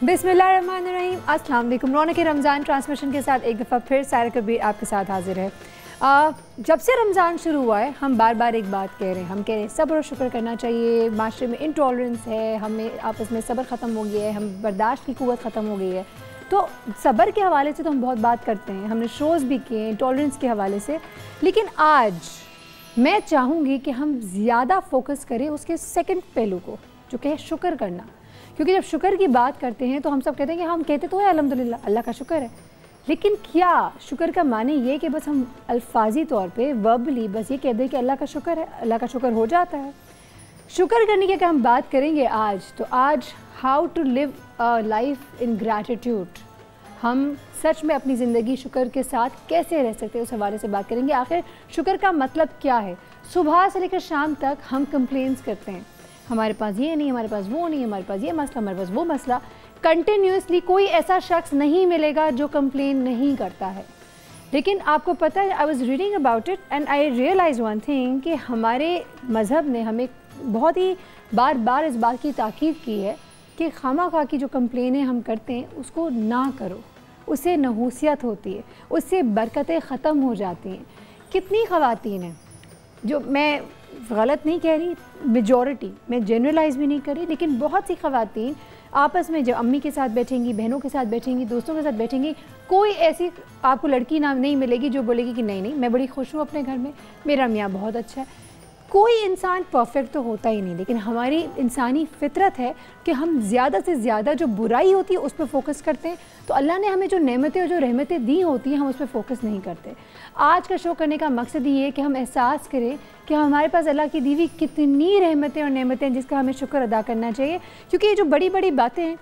बिस्मिल्लाहिर्रहमानिर्रहीम, अस्सलाम वालेकुम। रौनक रमज़ान ट्रांसमिशन के साथ एक दफ़ा फिर सायरा कबीर आपके साथ हाजिर है। जब से रमज़ान शुरू हुआ है हम बार बार एक बात कह रहे हैं, हम कह रहे हैं सब्र और शुक्र करना चाहिए। माशरे में इंटॉलरेंस है, हमें आपस में सब्र ख़त्म हो गया है, हम बर्दाश्त की क़ुव्वत ख़त्म हो गई है। तो सब्र के हवाले से तो हम बहुत बात करते हैं, हमने शोज़ भी किए हैं इंटॉलरेंस के हवाले से। लेकिन आज मैं चाहूँगी कि हम ज़्यादा फोकस करें उसके सेकंड पहलू को, जो कि है शुक्र करना। क्योंकि जब शुक्र की बात करते हैं तो हम सब कहते हैं कि हम कहते तो है अल्हम्दुलिल्लाह, अल्लाह का शुक्र है, लेकिन क्या शुक्र का माने ये कि बस हम अल्फाजी तौर पे वर्बली बस ये कह दें कि अल्लाह का शुक्र है, अल्लाह का शुक्र हो जाता है? शुक्र करने की अगर हम बात करेंगे आज, तो आज how to live a life in gratitude, हम सच में अपनी ज़िंदगी शुक्र के साथ कैसे रह सकते हैं उस हवाले से बात करेंगे। आखिर शुक्र का मतलब क्या है? सुबह से लेकर शाम तक हम कंप्लेंट्स करते हैं, हमारे पास ये नहीं, हमारे पास वो नहीं, हमारे पास ये मसला, हमारे पास वो मसला। कंटिन्यूसली कोई ऐसा शख्स नहीं मिलेगा जो कंप्लेन नहीं करता है। लेकिन आपको पता है, I was reading about it and I realise one thing कि हमारे मज़हब ने हमें बहुत ही बार बार इस बात की ताकीद की है कि खामा-खा की जो कंप्लेनें हम करते हैं उसको ना करो, उससे नहूसियत होती है, उससे बरकतें ख़त्म हो जाती हैं। कितनी ख़वातीन हैं, जो मैं गलत नहीं कह रही, मेजॉरिटी, मैं जनरलाइज भी नहीं करी, लेकिन बहुत सी ख़वातीन आपस में जब अम्मी के साथ बैठेंगी, बहनों के साथ बैठेंगी, दोस्तों के साथ बैठेंगी, कोई ऐसी आपको लड़की ना नहीं मिलेगी जो बोलेगी कि नहीं नहीं मैं बड़ी खुश हूँ अपने घर में, मेरा मियाँ बहुत अच्छा है। कोई इंसान परफेक्ट तो होता ही नहीं, लेकिन हमारी इंसानी फितरत है कि हम ज़्यादा से ज़्यादा जो बुराई होती है उस पर फोकस करते हैं। तो अल्लाह ने हमें जो नेमतें और जो रहमतें दी होती हैं हम उस पर फोकस नहीं करते। आज का शो करने का मकसद ये है कि हम एहसास करें कि हमारे पास अल्लाह की दी हुई कितनी रहमतें और नेमतें हैं जिसका हमें शुक्र अदा करना चाहिए। क्योंकि ये जो बड़ी बड़ी बातें हैं,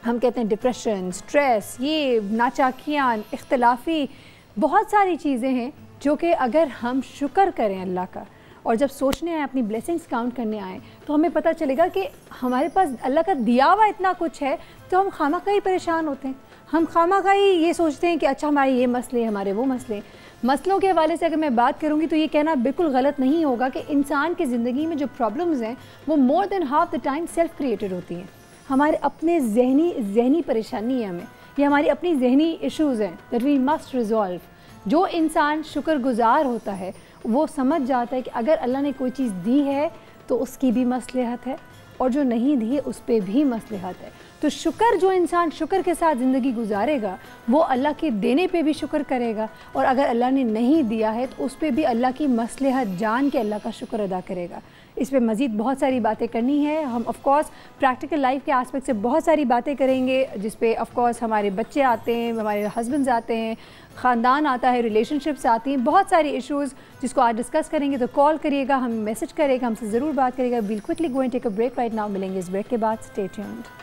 हम कहते हैं डिप्रेशन, स्ट्रेस, ये नाचाकियाँ, इख्तलाफी, बहुत सारी चीज़ें हैं जो कि अगर हम शुक्र करें अल्लाह का और जब सोचने आए, अपनी ब्लेसिंग्स काउंट करने आए, तो हमें पता चलेगा कि हमारे पास अल्लाह का दिया हुआ इतना कुछ है। तो हम खामा-खा ही परेशान होते हैं, हम खामा-खा ही ये सोचते हैं कि अच्छा हमारे ये मसले, हमारे वो मसले। मसलों के हवाले से अगर मैं बात करूँगी तो ये कहना बिल्कुल गलत नहीं होगा कि इंसान की ज़िंदगी में जो प्रॉब्लम्स हैं वो more than half the time self created होती हैं। हमारे अपने जहनी परेशानी है, हमें ये हमारी अपनी जहनी इश्यूज़ हैं दैट वी मस्ट रिजॉल्व। जो इंसान शुक्रगुजार होता है वो समझ जाता है कि अगर अल्लाह ने कोई चीज़ दी है तो उसकी भी मसलहत है और जो नहीं दी है उस पर भी मसलहत है। तो शुक्र, जो इंसान शुक्र के साथ ज़िंदगी गुजारेगा वो अल्लाह के देने पे भी शुक्र करेगा, और अगर अल्लाह ने नहीं दिया है तो उस पर भी अल्लाह की मसलहत जान के अल्लाह का शुक्र अदा करेगा। इस पर मज़ीद बहुत सारी बातें करनी है। हम ऑफ़ कोर्स प्रैक्टिकल लाइफ के आस्पेक्ट से बहुत सारी बातें करेंगे, जिस पे ऑफ़ कोर्स हमारे बच्चे आते हैं, हमारे हस्बैंड्स आते हैं, ख़ानदान आता है, रिलेशनशिप्स आती हैं, बहुत सारी इश्यूज़ जिसको आज डिस्कस करेंगे। तो कॉल करिएगा, हम मैसेज करेगा, हमसे ज़रूर बात करेगा। Will quickly go and take a break right now. मिलेंगे इस ब्रेक के बाद, stay tuned.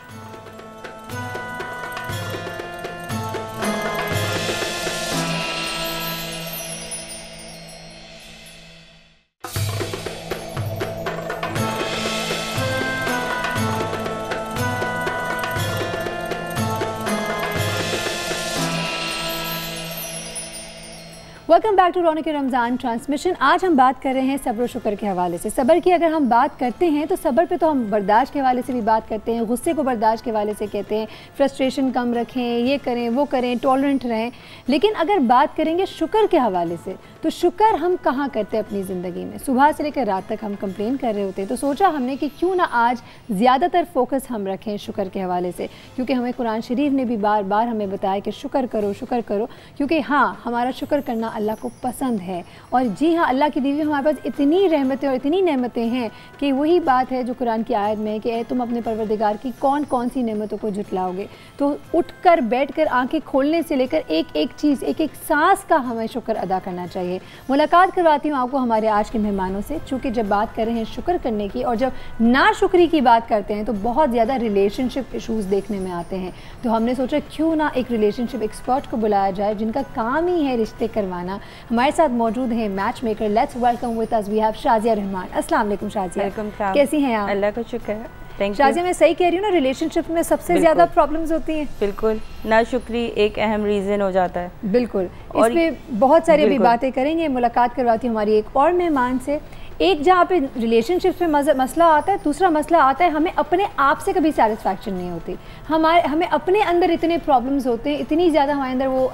Welcome back to Raunaq Ramzan transmission. आज हम बात कर रहे हैं सब्र और शुक्र के हवाले से। सब्र की अगर हम बात करते हैं तो सब्र पे तो हम बर्दाश्त के हवाले से भी बात करते हैं, गुस्से को बर्दाश्त के हवाले से कहते हैं, फ्रस्ट्रेशन कम रखें, ये करें वो करें, टॉलरेंट रहें। लेकिन अगर बात करेंगे शुक्र के हवाले से, तो शुक्र हम कहाँ करते हैं अपनी ज़िंदगी में? सुबह से लेकर रात तक हम कंप्लेन कर रहे होते हैं। तो सोचा हमने कि क्यों ना आज ज़्यादातर फोकस हम रखें शुक्र के हवाले से, क्योंकि हमें कुरान शरीफ ने भी बार बार हमें बताया कि शुक्र करो, शुक्र करो। क्योंकि हाँ, हमारा शुक्र करना अल्लाह को पसंद है। और जी हाँ, अल्लाह की दी हुई हमारे पास इतनी रहमतें और इतनी नेमतें हैं कि वही बात है जो कुरान की आयत में है कि तुम अपने परवरदिगार की कौन कौन सी नेमतों को झुटलाओगे। तो उठकर बैठकर आंखें खोलने से लेकर एक एक चीज़, एक एक सांस का हमें शुक्र अदा करना चाहिए। मुलाकात करवाती हूँ आपको हमारे आज के मेहमानों से, चूँकि जब बात कर रहे हैं शुक्र करने की और जब नाशुक्री की बात करते हैं तो बहुत ज़्यादा रिलेशनशिप इशूज़ देखने में आते हैं। तो हमने सोचा क्यों ना एक रिलेशनशिप एक्सपर्ट को बुलाया जाए जिनका काम ही है रिश्ते करवाना। हमारे साथ मौजूद हैं match maker. Let's welcome with us we have Shazia Rahman. अस्सलाम वालेकुम शाजिया। वेलकम। कैसी हैं आप? अल्लाह का शुक्र है। थैंक यू शाजिया, मैं सही कह रही हूँ ना, रिलेशनशिप में सबसे ज़्यादा प्रॉब्लम्स होती हैं? बिल्कुल, नाशुक्री एक अहम रीज़न हो जाता है। बिल्कुल, इस पे बहुत सारी भी बातें करेंगे। मुलाकात करवाती हूँ हमारी एक और मेहमान से। एक जहाँ पे रिलेशनशिप्स में मसला आता है, दूसरा मसला आता है हमें अपने आप से कभी सेटिस्फैक्शन नहीं होती। हमें अपने अंदर इतने प्रॉब्लम्स होते हैं, इतनी ज़्यादा हमारे अंदर वो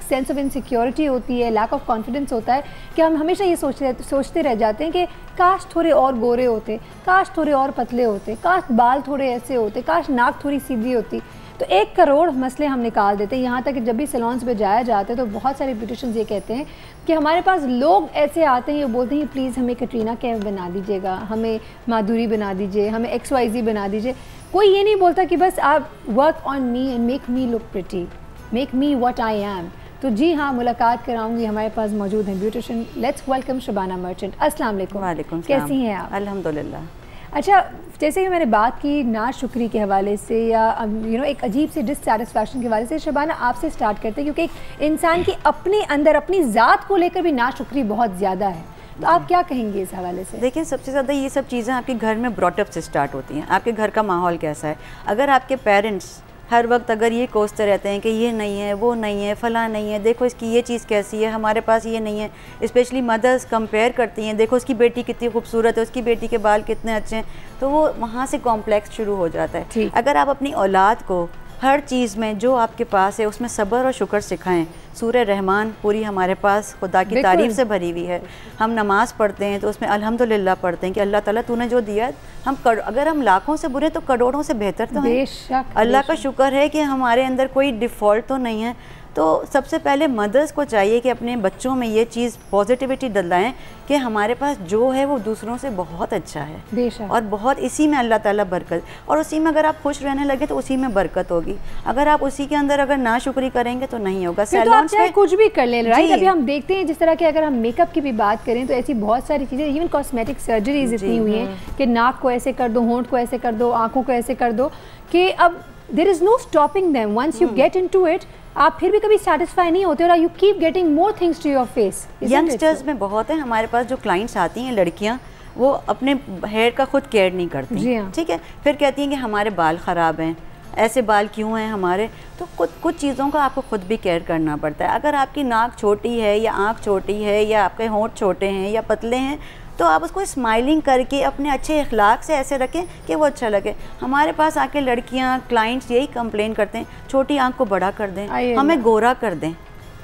सेंस ऑफ इनसिक्योरिटी होती है, लैक ऑफ कॉन्फिडेंस होता है कि हम हमेशा ये सोचते रह जाते हैं कि काश थोड़े और गोरे होते, काश थोड़े और पतले होते, काश बाल थोड़े ऐसे होते, काश नाक थोड़ी सीधी होती। तो 1 करोड़ मसले हम निकाल देते हैं। यहाँ तक कि जब भी सैलून्स पे जाया जाता है तो बहुत सारे ब्यूटिशियंस ये कहते हैं कि हमारे पास लोग ऐसे आते हैं, ये बोलते हैं प्लीज़ हमें कटरीना कैफ बना दीजिएगा, हमें माधुरी बना दीजिए, हमें XYZ बना दीजिए। कोई ये नहीं बोलता कि बस आप work on me and make me look pretty, make me what I am. तो जी हाँ, मुलाकात कराऊंगी। हमारे पास मौजूद हैं beautician. Let's welcome Shabana merchant. अस्सलाम वालेकुम। वालेकुम सलाम। कैसी हैं आप? अल्हम्दुलिल्लाह। अच्छा, जैसे कि मैंने बात की नाशुक्री के हवाले से या एक अजीब सी डिससैटिस्फैक्शन के हवाले से, शबाना आपसे स्टार्ट करते हैं, क्योंकि एक इंसान की अपने अंदर अपनी ज़ात को लेकर भी नाशुक्री बहुत ज़्यादा है। तो आप क्या कहेंगे इस हवाले से? देखिए, सबसे ज़्यादा ये सब चीज़ें आपके घर में ब्रॉटअप से स्टार्ट होती हैं। आपके घर का माहौल कैसा है? अगर आपके पेरेंट्स हर वक्त अगर ये कोसते रहते हैं कि ये नहीं है, वो नहीं है, फ़लाँ नहीं है, देखो इसकी ये चीज़ कैसी है, हमारे पास ये नहीं है, स्पेशली मदर्स कंपेयर करती हैं, देखो उसकी बेटी कितनी खूबसूरत है, उसकी बेटी के बाल कितने अच्छे हैं, तो वो वहाँ से कॉम्प्लेक्स शुरू हो जाता है। अगर आप अपनी औलाद को हर चीज़ में जो आपके पास है उसमें सब्र और शुक्र सिखाएं। सूरह रहमान पूरी हमारे पास खुदा की तारीफ़ से भरी हुई है। हम नमाज़ पढ़ते हैं तो उसमें अल्हम्दुलिल्लाह पढ़ते हैं कि अल्लाह ताला तूने जो दिया, अगर हम लाखों से बुरे तो करोड़ों से बेहतर तो हैं। अल्लाह का शुक्र है कि हमारे अंदर कोई डिफ़ॉल्ट तो नहीं है। तो सबसे पहले मदर्स को चाहिए कि अपने बच्चों में ये चीज़ पॉजिटिविटी डलाएं कि हमारे पास जो है वो दूसरों से बहुत अच्छा है और बहुत, इसी में अल्लाह ताला बरकत, और उसी में अगर आप खुश रहने लगे तो उसी में बरकत होगी। अगर आप उसी के अंदर अगर नाशुक्री करेंगे तो नहीं होगा। सैलून पे कुछ भी कर ले, राइट? अभी हम देखते हैं जिस तरह के, अगर हम मेकअप की भी बात करें तो ऐसी बहुत सारी चीज़ें, इवन कॉस्मेटिक सर्जरीज इतनी हुई हैं कि नाक को ऐसे कर दो, होंठ को ऐसे कर दो, आँखों को ऐसे कर दो कि अब there is no stopping them. Once you get into it, आप फिर भी कभी सेटिस्फाई नहीं होते और you keep getting more things to your face. Youngsters में बहुत है, हमारे पास जो क्लाइंट्स आती हैं लड़कियां, वो अपने हेयर का खुद केयर नहीं करती, ठीक है, फिर कहती हैं कि हमारे बाल ख़राब हैं, ऐसे बाल क्यों हैं हमारे। तो कुछ चीज़ों का आपको खुद भी केयर करना पड़ता है। अगर आपकी नाक छोटी है या आँख छोटी है या आपके होंठ छोटे हैं या पतले हैं, तो आप उसको स्माइलिंग करके अपने अच्छे अखलाक से ऐसे रखें कि वो अच्छा लगे। हमारे पास आके लड़कियां, क्लाइंट्स यही कंप्लेन करते हैं, छोटी आंख को बड़ा कर दें, हमें गोरा कर दें।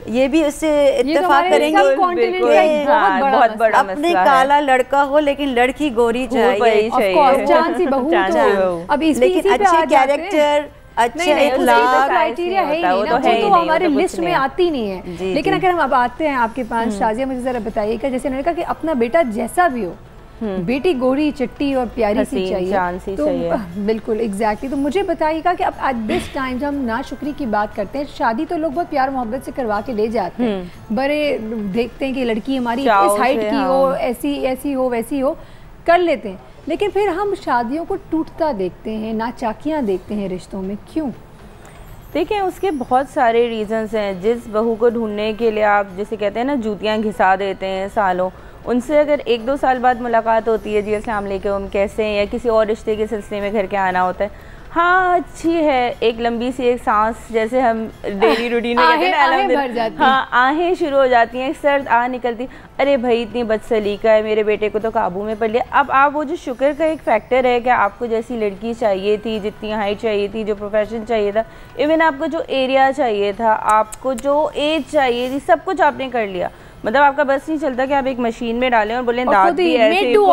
ये भी इससे इत्तेफाक करेंगे, बहुत बड़ा अपने काला लड़का हो लेकिन लड़की गोरी चाहिए, लेकिन अच्छे कैरेक्टर, अच्छा क्राइटेरिया है ही नहीं ना, वो तो हमारे लिस्ट में आती नहीं है। लेकिन अगर हम अब आते हैं आपके पास, शाजिया मुझे जरा बताइएगा, जैसे उन्होंने कहा कि अपना बेटा जैसा भी हो, बेटी गोरी चिट्टी और प्यारी सी चाहिए, तो बिल्कुल एग्जैक्टली। तो मुझे बताइएगा कि अब एट दिस टाइम जब हम नाशुक्री की बात करते हैं, शादी तो लोग बहुत प्यार मोहब्बत से करवा के ले जाते हैं, बड़े देखते हैं कि लड़की हमारी इस हाइट की हो, ऐसी हो, वैसी हो, कर लेते हैं, लेकिन फिर हम शादियों को टूटता देखते हैं, नाचाकियाँ देखते हैं रिश्तों में। क्यों? देखिए, उसके बहुत सारे रीज़न्स हैं। जिस बहू को ढूंढने के लिए आप जैसे कहते हैं ना, जूतियाँ घिसा देते हैं सालों, उनसे अगर 1-2 साल बाद मुलाकात होती है, जी अस्सलाम वालेकुम कैसे हैं, या किसी और रिश्ते के सिलसिले में घर के आना होता है, हाँ अच्छी है, एक लंबी सी एक सांस, जैसे हम डेली रूटीन में कहते हैं ना, हाँ आहें शुरू हो जाती हैं, सर्द आ निकलती, अरे भाई इतनी बदसलीका है, मेरे बेटे को तो काबू में पड़ लिया। अब आप वो जो शुक्र का एक फैक्टर है कि आपको जैसी लड़की चाहिए थी, जितनी हाइट चाहिए थी, जो प्रोफेशन चाहिए था, इवन आपको जो एरिया चाहिए था, आपको जो एज चाहिए थी, सब कुछ आपने कर लिया। मतलब आपका बस नहीं चलता कि आप एक मशीन में डालें और बोलें दाद भी ऐसे मेड टू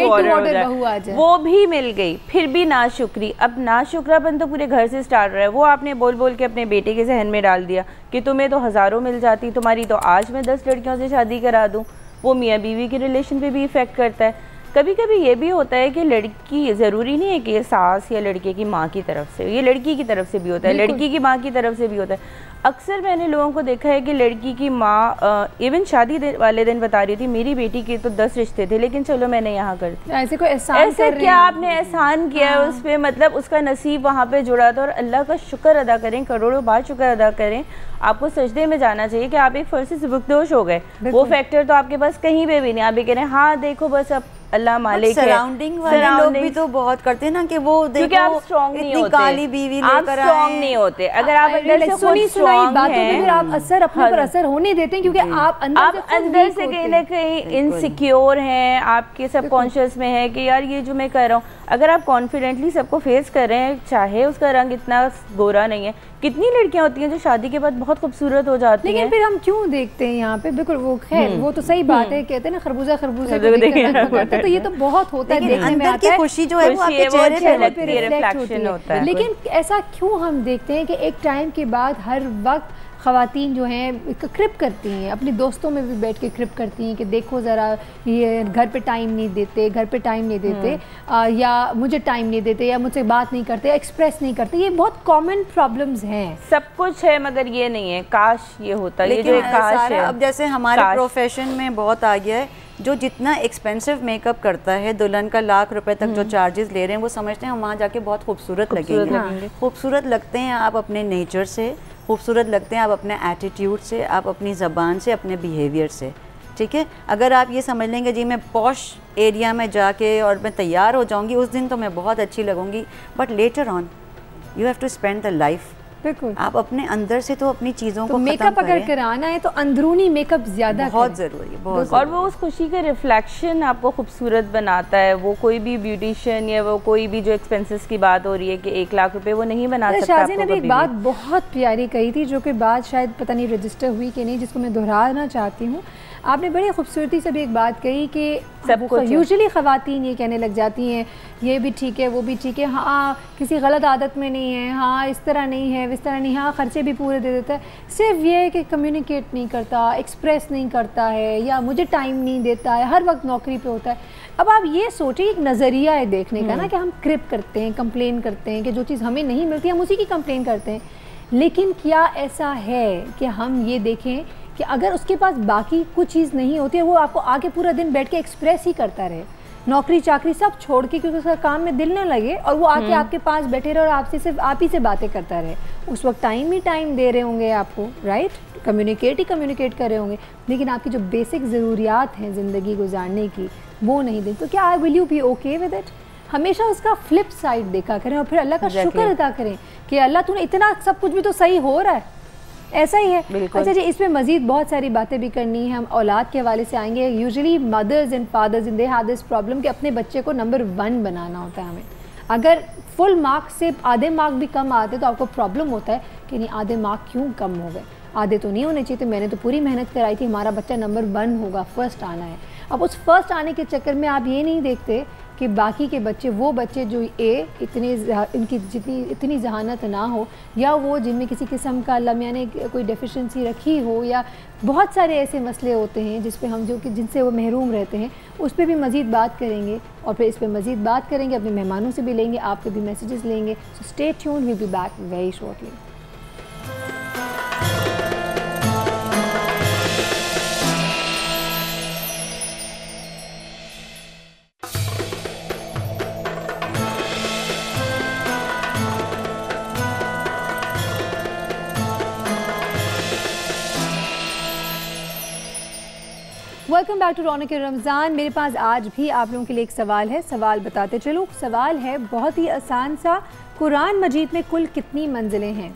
ऑर्डर हो जाए, वो भी मिल गई, फिर भी नाशुक्री। अब नाशुक्रापन तो पूरे घर से स्टार्ट रहा है। वो आपने बोल बोल के अपने बेटे के जहन में डाल दिया कि तुम्हें तो हज़ारों मिल जाती, तुम्हारी तो आज मैं 10 लड़कियों से शादी करा दूँ। वो मियाँ बीवी के रिलेशन पे भी इफ़ेक्ट करता है। कभी कभी ये भी होता है कि लड़की, ज़रूरी नहीं है कि ये सास या लड़के की माँ की तरफ से, ये लड़की की तरफ से भी होता है, लड़की की माँ की तरफ से भी होता है। अक्सर मैंने लोगों को देखा है कि लड़की की माँ इवन शादी वाले दिन बता रही थी, मेरी बेटी के तो 10 रिश्ते थे, लेकिन चलो मैंने यहाँ कर दिया। ऐसे कोई एहसान ऐसे क्या आपने एहसान किया है उस पर, मतलब उसका नसीब वहाँ पे जुड़ा था। और अल्लाह का शुक्र अदा करें, करोड़ों बार शुक्र अदा करें। आपको सजदे में जाना चाहिए कि आप एक फर्ज से सबकदोश हो गए, वो फैक्टर तो आपके पास कहीं पे भी नहीं। आप ये कह रहे हैं हाँ देखो बस अब अल्लाह मालिक है। सराउंडिंग वाले लोग भी तो बहुत करते हैं ना कि वो देखो आप स्ट्रॉन्ग नहीं होते, काली बीवी आप स्ट्रॉन्ग नहीं होते। अगर आप अंदर से खुद स्ट्रॉन्ग हमारी बातों पे फिर आप असर अपने पर असर होने देते हैं, क्योंकि आप अंदर से कहीं ना कहीं इनसिक्योर हैं, आपके सबकॉन्शियस में है कि यार ये जो मैं कर रहा हूँ, अगर आप कॉन्फिडेंटली सबको फेस कर रहे हैं, चाहे उसका रंग इतना गोरा नहीं है, कितनी लड़कियां होती हैं जो शादी के बाद बहुत खूबसूरत हो जाती हैं, लेकिन फिर हम क्यों देखते हैं यहाँ पे, बिल्कुल वो खैर वो तो सही बात है, कहते हैं ना खरबूजा खरबूजा को देखकर, तो ये तो बहुत होता है, देखने में आता है, खुशी जो है वो आपके चेहरे पे रिफ्लेक्शन होता है। लेकिन ऐसा क्यों हम देखते हैं कि एक टाइम के बाद हर वक्त ख़वातीन जो हैं क्रिप करती हैं, अपने दोस्तों में भी बैठ के क्रिप करती हैं कि देखो ज़रा ये घर पे टाइम नहीं देते, घर पे टाइम नहीं देते, या मुझे टाइम नहीं देते, या मुझसे बात नहीं करते, एक्सप्रेस नहीं करते। ये बहुत कॉमन प्रॉब्लम्स हैं। सब कुछ है मगर ये नहीं है, काश ये होता। ये जो काश है, अब जैसे हमारे प्रोफेशन में बहुत आ गया है, जो जितना एक्सपेंसिव मेकअप करता है, दुल्हन का लाख रुपए तक जो चार्जेस ले रहे हैं, वो समझते हैं हम वहाँ जाके बहुत खूबसूरत लगेंगे। खूबसूरत लगते हैं आप अपने नेचर से, खूबसूरत लगते हैं आप अपने एटीट्यूड से, आप अपनी ज़बान से, अपने बिहेवियर से, ठीक है। अगर आप ये समझ लेंगे जी मैं पॉश एरिया में जाके और मैं तैयार हो जाऊंगी, उस दिन तो मैं बहुत अच्छी लगूंगी, but later on you have to spend the life. बिल्कुल, आप अपने अंदर से तो अपनी चीज़ों को मेकअप अगर कराना है तो अंदरूनी मेकअप ज़्यादा बहुत ज़रूरी है, बहुत। और वो उस खुशी का रिफ्लेक्शन आपको खूबसूरत बनाता है। वो कोई भी ब्यूटिशियन या वो कोई भी जो एक्सपेंसेस की बात हो रही है कि 1 लाख रुपए वो नहीं बना सकता। शाज़ी ने भी एक बात बहुत प्यारी कही थी, जो कि बात शायद पता नहीं रजिस्टर हुई कि नहीं, जिसको मैं दोहराना चाहती हूँ। आपने बड़ी खूबसूरती से भी एक बात कही कि यूजुअली ख़वातीन ये कहने लग जाती हैं ये भी ठीक है, वो भी ठीक है, हाँ किसी गलत आदत में नहीं है, हाँ इस तरह नहीं है, इस तरह नहीं, हाँ खर्चे भी पूरे दे देता है। सिर्फ ये है कि कम्युनिकेट नहीं करता, एक्सप्रेस नहीं करता है, या मुझे टाइम नहीं देता है, हर वक्त नौकरी पे होता है। अब आप ये सोचिए, एक नज़रिया है देखने का ना, कि हम क्रिप करते हैं, कंप्लेन करते हैं कि जो चीज़ हमें नहीं मिलती हम उसी की कंप्लेन करते हैं। लेकिन क्या ऐसा है कि हम ये देखें कि अगर उसके पास बाकी कुछ चीज़ नहीं होती है, वो आपको आके पूरा दिन बैठ के एक्सप्रेस ही करता रहे, नौकरी चाकरी सब छोड़ के, क्योंकि उसका काम में दिल न लगे, और वो आके आपके पास बैठे रहे और आपसे सिर्फ आप ही से बातें करता रहे, उस वक्त टाइम ही टाइम दे रहे होंगे आपको, राइट, कम्युनिकेट कर रहे होंगे, लेकिन आपकी जो बेसिक ज़रूरियात हैं ज़िंदगी गुजारने की वो नहीं दें, तो क्या will you be okay with it? हमेशा उसका फ्लिप साइड देखा करें और फिर अल्लाह का शुक्र अदा करें कि अल्लाह तूने इतना सब कुछ भी तो सही हो रहा है। ऐसा ही है। अच्छा जी, इसमें मज़ीद बहुत सारी बातें भी करनी है, हम औलाद के हवाले से आएंगे। Usually mothers and fathers in they have this problem कि अपने बच्चे को नंबर 1 बनाना होता है हमें। अगर फुल मार्क्स से आधे मार्क भी कम आते तो आपको प्रॉब्लम होता है कि नहीं आधे मार्क क्यों कम हो गए, आधे तो नहीं होने चाहिए थे, मैंने तो पूरी मेहनत कराई थी, हमारा बच्चा नंबर 1 होगा, फर्स्ट आना है। अब उस फर्स्ट आने के चक्कर में आप ये नहीं देखते कि बाकी के बच्चे, वो बच्चे जो इनकी जितनी इतनी जहानत ना हो, या वो जिनमें किसी किस्म का अल्लाह मियां ने कोई डेफिशिएंसी रखी हो, या बहुत सारे ऐसे मसले होते हैं जिस पे हम जो कि जिनसे वो महरूम रहते हैं, उस पर भी मज़ीद बात करेंगे, और फिर इस पर मज़ीद बात करेंगे, अपने मेहमानों से भी लेंगे, आपके भी मैसेजेस लेंगे। So stay tuned, will be back very shortly. Welcome back to Raunaq Ramzan. मेरे पास आज भी आप लोगों के लिए एक सवाल है, सवाल बताते चलो। सवाल है बहुत ही आसान सा, कुरान मजीद में कुल कितनी मंजिलें हैं?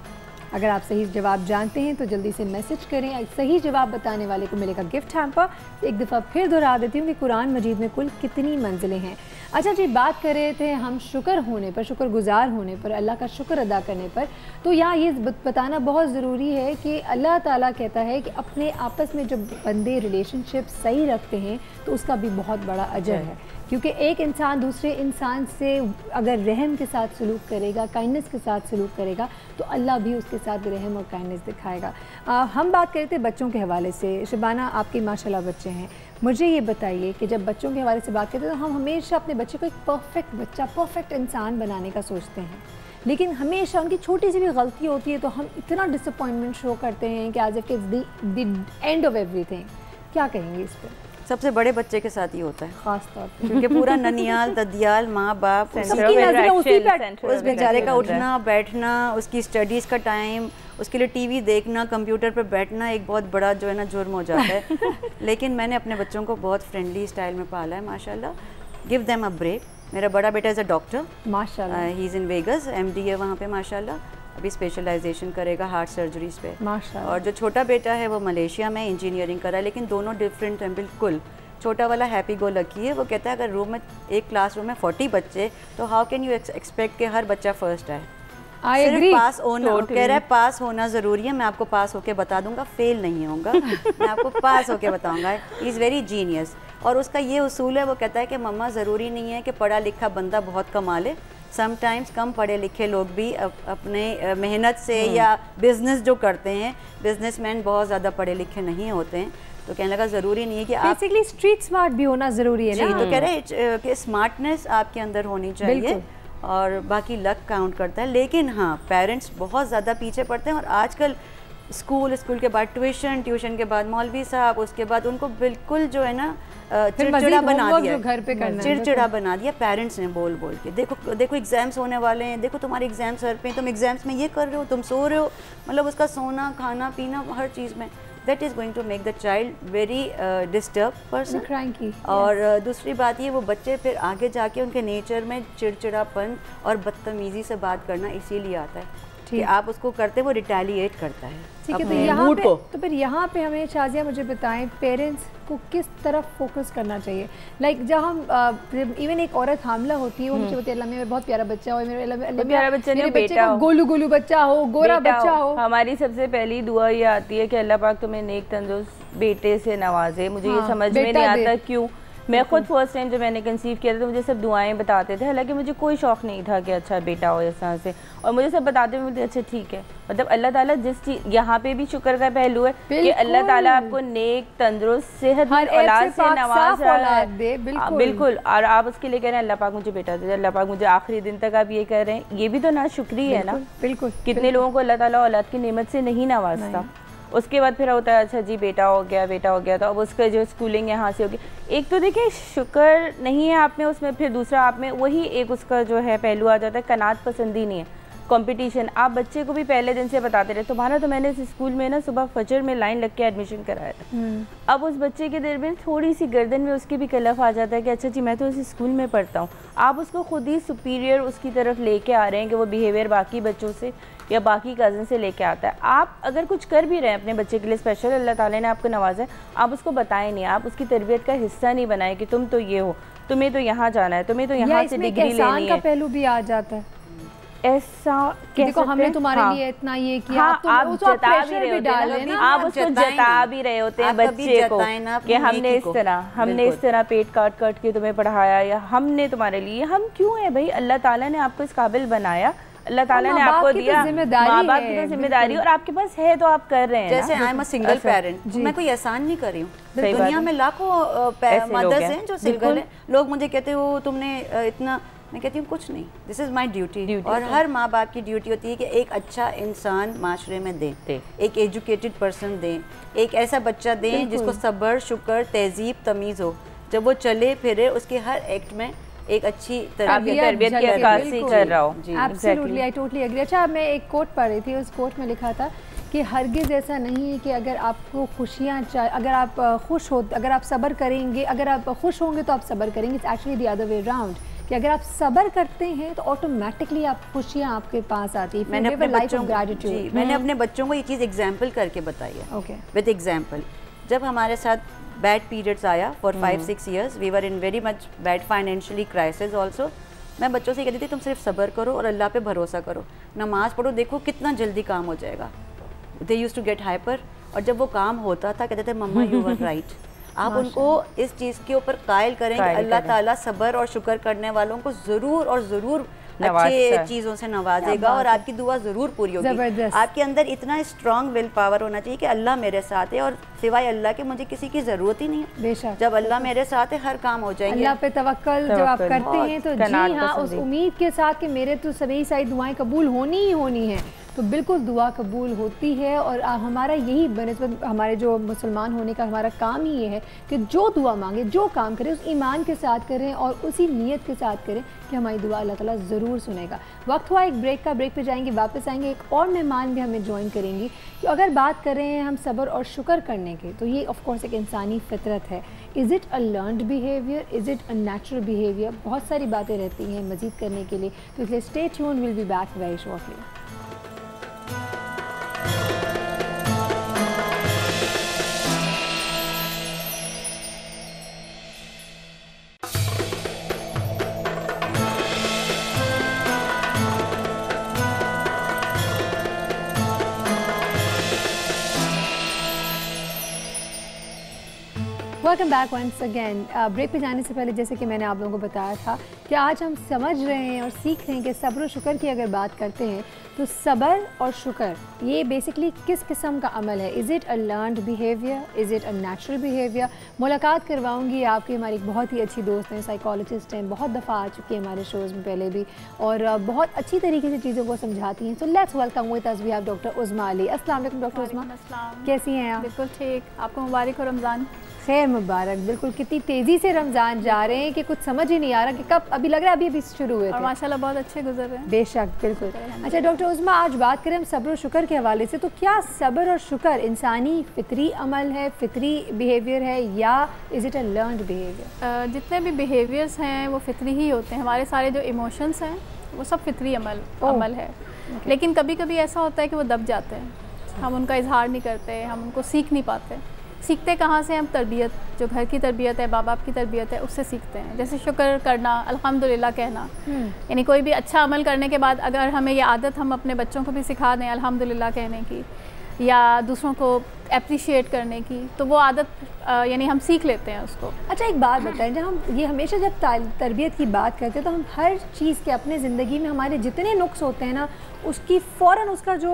अगर आप सही जवाब जानते हैं तो जल्दी से मैसेज करें। सही जवाब बताने वाले को मिलेगा गिफ्ट हैम्पर। एक दफ़ा फिर दोहरा देती हूँ कि कुरान मजीद में कुल कितनी मंजिलें हैं। अच्छा जी, बात कर रहे थे हम शुक्र होने पर, शुक्रगुजार होने पर, अल्लाह का शुक्र अदा करने पर। तो यहाँ ये बताना बहुत ज़रूरी है कि अल्लाह ताला कहता है कि अपने आपस में जब बंदे रिलेशनशिप सही रखते हैं तो उसका भी बहुत बड़ा अजर है, क्योंकि एक इंसान दूसरे इंसान से अगर रहम के साथ सलूक करेगा, काइंडनेस के साथ सलूक करेगा, तो अल्लाह भी उसके साथ रहम और काइंडनेस दिखाएगा। हम बात कर रहे थे बच्चों के हवाले से। शबाना, आपके माशाल्लाह बच्चे हैं, मुझे ये बताइए कि जब बच्चों के हवाले से बात करते हैं तो हम हमेशा अपने बच्चे को एक परफेक्ट बच्चा, परफेक्ट इंसान बनाने का सोचते हैं, लेकिन हमेशा उनकी छोटी सी भी गलती होती है तो हम इतना डिसअपॉइंटमेंट शो करते हैं कि as if it's the end of everything. क्या कहेंगे इस पर? सबसे बड़े बच्चे के साथ ही होता है, खास तौर पर क्योंकि पूरा ननियाल, ददियाल, माँ बाप, उस बेचारे का उठना बैठना, उसकी स्टडीज़ का टाइम, उसके लिए टीवी देखना, कंप्यूटर पर बैठना एक बहुत बड़ा जो है ना जुर्म हो जाता है। लेकिन मैंने अपने बच्चों को बहुत फ्रेंडली स्टाइल में पाला है माशाल्लाह। Give them a break. मेरा बड़ा बेटा इज़ अ डॉक्टर माशाल्लाह, he is in Vegas, MD है वहाँ पे माशाल्लाह। अभी स्पेशलाइजेशन करेगा हार्ट सर्जरीज पे। माशाल्लाह। और जो छोटा बेटा है वो मलेशिया में इंजीनियरिंग कर रहा है, लेकिन दोनों डिफरेंट हैं बिल्कुल। छोटा वाला हैप्पी गो लकी है, वो कहता है अगर रूम में एक क्लासरूम में 40 बच्चे तो हाउ कैन यू एक्सपेक्ट कि हर बच्चा फर्स्ट आए। सिर्फ पास होना, कह रहा है पास होना ज़रूरी है, मैं आपको पास होके बता दूंगा, फेल नहीं होगा, मैं आपको पास होके बताऊंगा। He is very genius. और उसका ये उसूल है, वो कहता है कि मम्मा ज़रूरी नहीं है कि पढ़ा लिखा बंदा बहुत कमा ले, समटाइम्स कम पढ़े लिखे लोग भी अपने मेहनत से या बिज़नेस जो करते हैं, बिजनेसमैन बहुत ज़्यादा पढ़े लिखे नहीं होते हैं, तो कहने लगा ज़रूरी नहीं है कि आप बेसिकली स्ट्रीट स्मार्ट भी होना ज़रूरी है ना। तो कह रहे हैं कि स्मार्टनेस आपके अंदर होनी चाहिए और बाकी लक काउंट करता है। लेकिन हाँ, पेरेंट्स बहुत ज़्यादा पीछे पड़ते हैं और आजकल स्कूल के बाद ट्यूशन के बाद मौलवी साहब, उसके बाद उनको बिल्कुल जो है ना चिड़चिड़ा बना दिया, घर पे करना चिड़चिड़ा बना दिया पेरेंट्स ने बोल बोल के। देखो एग्जाम्स होने वाले हैं, देखो तुम्हारे एग्जाम सर पे, तुम एग्जाम्स में ये कर रहे हो, तुम सो रहे हो, मतलब उसका सोना खाना पीना हर चीज़ में that is going to make the child very disturbed person। और दूसरी बात ये, वो बच्चे फिर आगे जाके उनके नेचर में चिड़चिड़ापन और बदतमीज़ी से बात करना इसीलिए आता है कि आप उसको करते वो रिटेलिएट करता है। ठीक है, तो फिर यहाँ पे हमें शाजिया मुझे बताएं पेरेंट्स को किस तरफ फोकस करना चाहिए। लाइक जब हम इवन एक औरत हामला होती है, वो मुझे बताती है अल्लाह मेरा बहुत प्यारा बच्चा हो, मेरे बच्चे को गोलू गोलू बच्चा हो, गोरा बच्चा हो। हमारी सबसे पहली दुआ ये आती है कि अल्लाह पाक तुम्हें नेक तंदुरुस्त बेटे से नवाजे। मुझे ये समझ में नहीं आता क्यों। मैं खुद फर्स्ट टाइम जब मैंने कंसीव किया था तो मुझे सब दुआएं बताते थे, हालांकि मुझे कोई शौक़ नहीं था कि अच्छा बेटा हो इस तरह से, और मुझे सब बताते हुए मुझे अच्छा ठीक है। मतलब अल्लाह ताला जिस चीज़, यहाँ पे भी शुक्र का पहलू है कि अल्लाह ताला आपको नेक तंदुरुस्त सेहत औलाद से नवाज रहा है। बिल्कुल। और आप उसके लिए कह रहे हैं अल्लाह पाक मुझे बेटा दे, अल्लाह पाक मुझे आखिरी दिन तक आप ये कह रहे हैं, ये भी तो नाशुक्री है ना। बिल्कुल। कितने लोगों को अल्लाह ताला औलाद की नेमत से नहीं नवाजता। उसके बाद फिर होता है अच्छा जी बेटा हो गया, तो अब उसका जो स्कूलिंग यहाँ से होगी। एक तो देखिए शुक्र नहीं है आप में उसमें, फिर दूसरा आप में वही एक उसका जो है पहलू आ जाता है, कनात पसंदी नहीं है, कंपटीशन। आप बच्चे को भी पहले दिन से बताते रहे तुम्हारा तो मैंने इस स्कूल में ना सुबह फजर में लाइन लग के एडमिशन कराया था। अब उस बच्चे के दिल में थोड़ी सी गर्दन में उसकी भी कलफ आ जाता है कि अच्छा जी मैं तो इस स्कूल में पढ़ता हूँ। आप उसको खुद ही सुपीरियर उसकी तरफ लेके आ रहे हैं कि वो बिहेवियर बाकी बच्चों से या बाकी कज़न से लेके आता है। आप अगर कुछ कर भी रहे हैं अपने बच्चे के लिए स्पेशल, अल्लाह ताला ने आपको नवाजा है, आप उसको बताएं नहीं, आप उसकी तरबियत का हिस्सा नहीं बनाए कि तुम तो ये हो, तुम्हें तो यहाँ जाना है, तुम्हें तो यहाँ से डिग्री लेनी है। का पहलू भी आ जाता है ऐसा, देखो हमने तुम्हारे लिए इतना ये किया, आप जता भी रहे होते हैं, आप उसको जता भी रहे होते हैं बच्चे को कि हमने इस तरह पेट काट के तुम्हें पढ़ाया, या हमने तुम्हारे लिए, हम क्यों है भाई, अल्लाह ताला ने आपको इस काबिल बनाया, अल्लाह ताला ने आपको दिया, माँ बाप की तो जिम्मेदारी और आपके पास है तो आप कर रहे हैं। जैसे I am a single parent, मैं कोई एहसान नहीं कर रही हूँ, दुनिया में लाखों मदर्स हैं जो सिंगल हैं। लोग मुझे कहते हो तुमने इतना, मैं कहती हूँ कुछ नहीं, दिस इज़ माई ड्यूटी। और हर माँ बाप की ड्यूटी होती है कि एक अच्छा इंसान माशरे में दें, एक एजुकेटेड पर्सन दें, एक ऐसा बच्चा दें जिसको सब्र शुक्र तहजीब तमीज़ हो, जब वो चले फिरे उसके हर एक्ट में एक अच्छी तरबियत की अक्कासी कर रहा हो। Absolutely, I totally agree. अच्छा, मैं एक कोट पढ़ रही थी, उस कोट में लिखा था कि हरगिज़ ऐसा नहीं है कि अगर आपको खुशियाँ अगर आप खुश हो, अगर आप सब्र करेंगे, अगर आप खुश होंगे तो आप सब्र करेंगे। It's actually the other way round, कि अगर आप सब्र करते हैं तो ऑटोमेटिकली आप खुशियाँ आपके पास आती है। मैंने अपने बच्चों को ये चीज़ एग्जाम्पल करके बताई है। Okay, with example. जब हमारे साथ बैड पीरियड्स आया for 5-6 years, we were in very much bad financially crisis also, मैं बच्चों से कहती थी तुम सिर्फ सब्र करो और अल्लाह पे भरोसा करो, नमाज पढ़ो, देखो कितना जल्दी काम हो जाएगा। They used to get hyper, और जब वो काम होता था कहते थे मम्मा यू वर राइट। आप उनको इस चीज़ के ऊपर कायल करें कि अल्लाह ताला सब्र और शुक्र करने वालों को ज़रूर और ज़रूर अच्छे चीज़ों से नवाजेगा और आपकी दुआ ज़रूर पूरी होगी। आपके अंदर इतना स्ट्रॉन्ग विल पावर होना चाहिए कि अल्लाह मेरे साथ है और सिवाय अल्लाह के मुझे किसी की ज़रूरत ही नहीं है। बेशक, जब अल्लाह मेरे साथ है हर काम हो जाएंगे। अल्लाह पे तवक्कल जब आप करते हैं तो जी हाँ, उस उम्मीद के साथ कि मेरे तो सभी सारी दुआएं कबूल होनी ही होनी है, तो बिल्कुल दुआ कबूल होती है। और हमारा यही बनस्बत हमारे जो मुसलमान होने का हमारा काम ही ये है कि जो दुआ मांगे, जो काम करें उस ईमान के साथ करें और उसी नीयत के साथ करें कि हमारी दुआ अल्लाह ताला ज़रूर सुनेगा। वक्त हुआ एक ब्रेक का, ब्रेक पे जाएंगे, वापस आएंगे, एक और मेहमान भी हमें ज्वाइन करेंगी। कि अगर बात कर रहे हैं हम सब्र और शुक्र करने के, तो ये ऑफ कोर्स एक इंसानी फितरत है। Is it a learned behaviour, is it a natural behaviour? बहुत सारी बातें रहती हैं मज़ीद करने के लिए, तो इसलिए stay tuned, will be back very shortly. Welcome back once again. Break पे जाने से पहले जैसे कि मैंने आप लोगों को बताया था कि आज हम समझ रहे हैं और सीख रहे हैं कि सब्र और शुक्र की अगर बात करते हैं तो सब्र और शुक्र ये बेसिकली किस किस्म का अमल है। Is it a learned behaviour, is it a natural behaviour. मुलाकात करवाऊंगी आपकी, हमारी एक बहुत ही अच्छी दोस्त हैं, साइकोलॉजिस्ट हैं, बहुत दफ़ा आ चुकी है हमारे शोज़ में पहले भी और बहुत अच्छी तरीके से चीज़ों को समझाती हैं। So let's welcome with us we have doctor Uzma Ali. अस्सलाम वालेकुम डॉक्टर उज़मा, कैसी हैं आप? बिल्कुल ठीक, आपको मुबारक हो रमज़ान। खैर मुबारक। बिल्कुल, कितनी तेज़ी से रमज़ान जा रहे हैं कि कुछ समझ ही नहीं आ रहा कि कब, अभी लग रहा है अभी शुरू हुए और माशाल्लाह बहुत अच्छे गुजर रहे हैं। बेशक, बिल्कुल। अच्छा डॉक्टर उज़मा, आज बात करें हम सब्र और शुक्र के हवाले से, तो क्या सब्र और शुक्र इंसानी फितरी अमल है, फितरी बिहेवियर है या is it a learned behaviour? जितने भी बिहेवियर्स हैं वो फितरी ही होते हैं। हमारे सारे जो इमोशंस हैं वो सब फितरी अमल है। लेकिन कभी कभी ऐसा होता है कि वो दब जाते हैं, हम उनका इजहार नहीं करते, हम उनको सीख नहीं पाते। सीखते कहाँ से? हम तरबियत, जो घर की तरबियत है, माँ बाप की तरबियत है, उससे सीखते हैं। जैसे शुक्र करना, अल्हम्दुलिल्लाह कहना, यानी कोई भी अच्छा अमल करने के बाद अगर हमें ये आदत हम अपने बच्चों को भी सिखा दें अल्हम्दुलिल्लाह कहने की या दूसरों को अप्रिशिएट करने की, तो वो आदत यानी हम सीख लेते हैं उसको। अच्छा एक बात बताएं, जब हम ये हमेशा जब तरबियत की बात करते हैं तो हम हर चीज़ के अपने ज़िंदगी में हमारे जितने नुक्स होते हैं ना, उसकी फ़ौरन उसका जो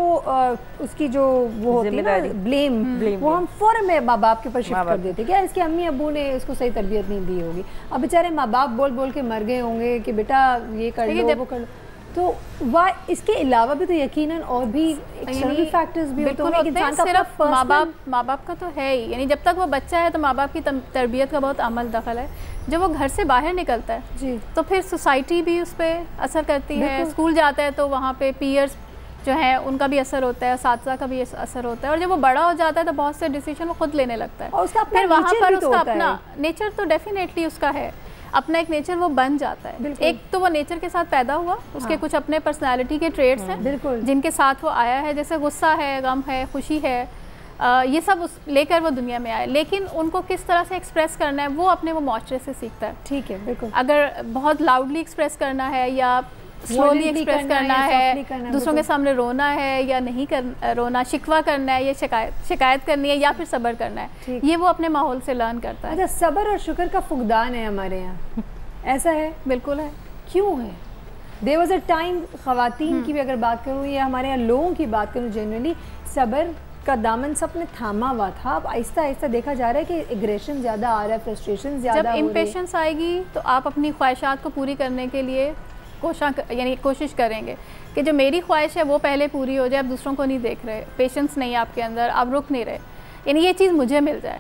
उसकी जो वो होती है ना ब्लेम वो हम फ़ौरन में माँ बाप के ऊपर शिफ्ट कर देते हैं कि यार इसके अम्मी अब्बू ने इसको सही तरबियत नहीं दी होगी। अब बेचारे माँ बाप बोल बोल के मर गए होंगे कि बेटा ये कर लो वो कर लो, तो वह इसके अलावा भी तो यकीनन और भी एक्सटर्नल फैक्टर्स भी होते हैं। इंसान का सिर्फ माँ बाप का तो है ही, यानी जब तक वो बच्चा है तो माँ बाप की तरबियत का बहुत अमल दखल है। जब वो घर से बाहर निकलता है जी, तो फिर सोसाइटी भी उस पर असर करती है। स्कूल जाता है तो वहाँ पे पीयर्स जो है उनका भी असर होता है, असातिज़ा का भी असर होता है। और जब वो बड़ा हो जाता है तो बहुत से डिसीजन वो खुद लेने लगता है और उसका फिर वहाँ पर उसका अपना नेचर तो डेफिनेटली उसका है, अपना एक नेचर वो बन जाता है। एक तो वो नेचर के साथ पैदा हुआ, उसके कुछ अपने पर्सनालिटी के ट्रेड्स हैं जिनके साथ वो आया है, जैसे गुस्सा है, गम है, खुशी है, ये सब लेकर वो दुनिया में आए। लेकिन उनको किस तरह से एक्सप्रेस करना है वो अपने वो माशरे से सीखता है। ठीक है, बिल्कुल। अगर बहुत लाउडली एक्सप्रेस करना है या स्लोली एक्सप्रेस करना है, दूसरों के सामने रोना है या नहीं रोना, शिकवा करना है या शिकायत करनी है या फिर सब्र करना है, ये वो अपने माहौल से लर्न करता है। अच्छा, सब्र और शुक्र का फुकदान है हमारे यहाँ, ऐसा है? बिल्कुल है। क्यों है? देयर वाज अ टाइम, ख़वातीन की भी अगर बात करूँ या हमारे यहाँ लोगों की बात करूँ, जनरली सब्र का दामन सब ने थामा हुआ था। अब आहिस्ता आहिस्ता देखा जा रहा है कि एग्रेशन ज़्यादा आ रहा है, फ्रस्ट्रेशन ज़्यादा। जब इम्पेशेंस आएगी तो आप अपनी ख्वाहिशात को पूरी करने के लिए कोशिश करेंगे कि जो मेरी ख्वाहिश है वो पहले पूरी हो जाए, आप दूसरों को नहीं देख रहे, पेशेंस नहीं है आपके अंदर, आप रुक नहीं रहे, यानी ये चीज़ मुझे मिल जाए।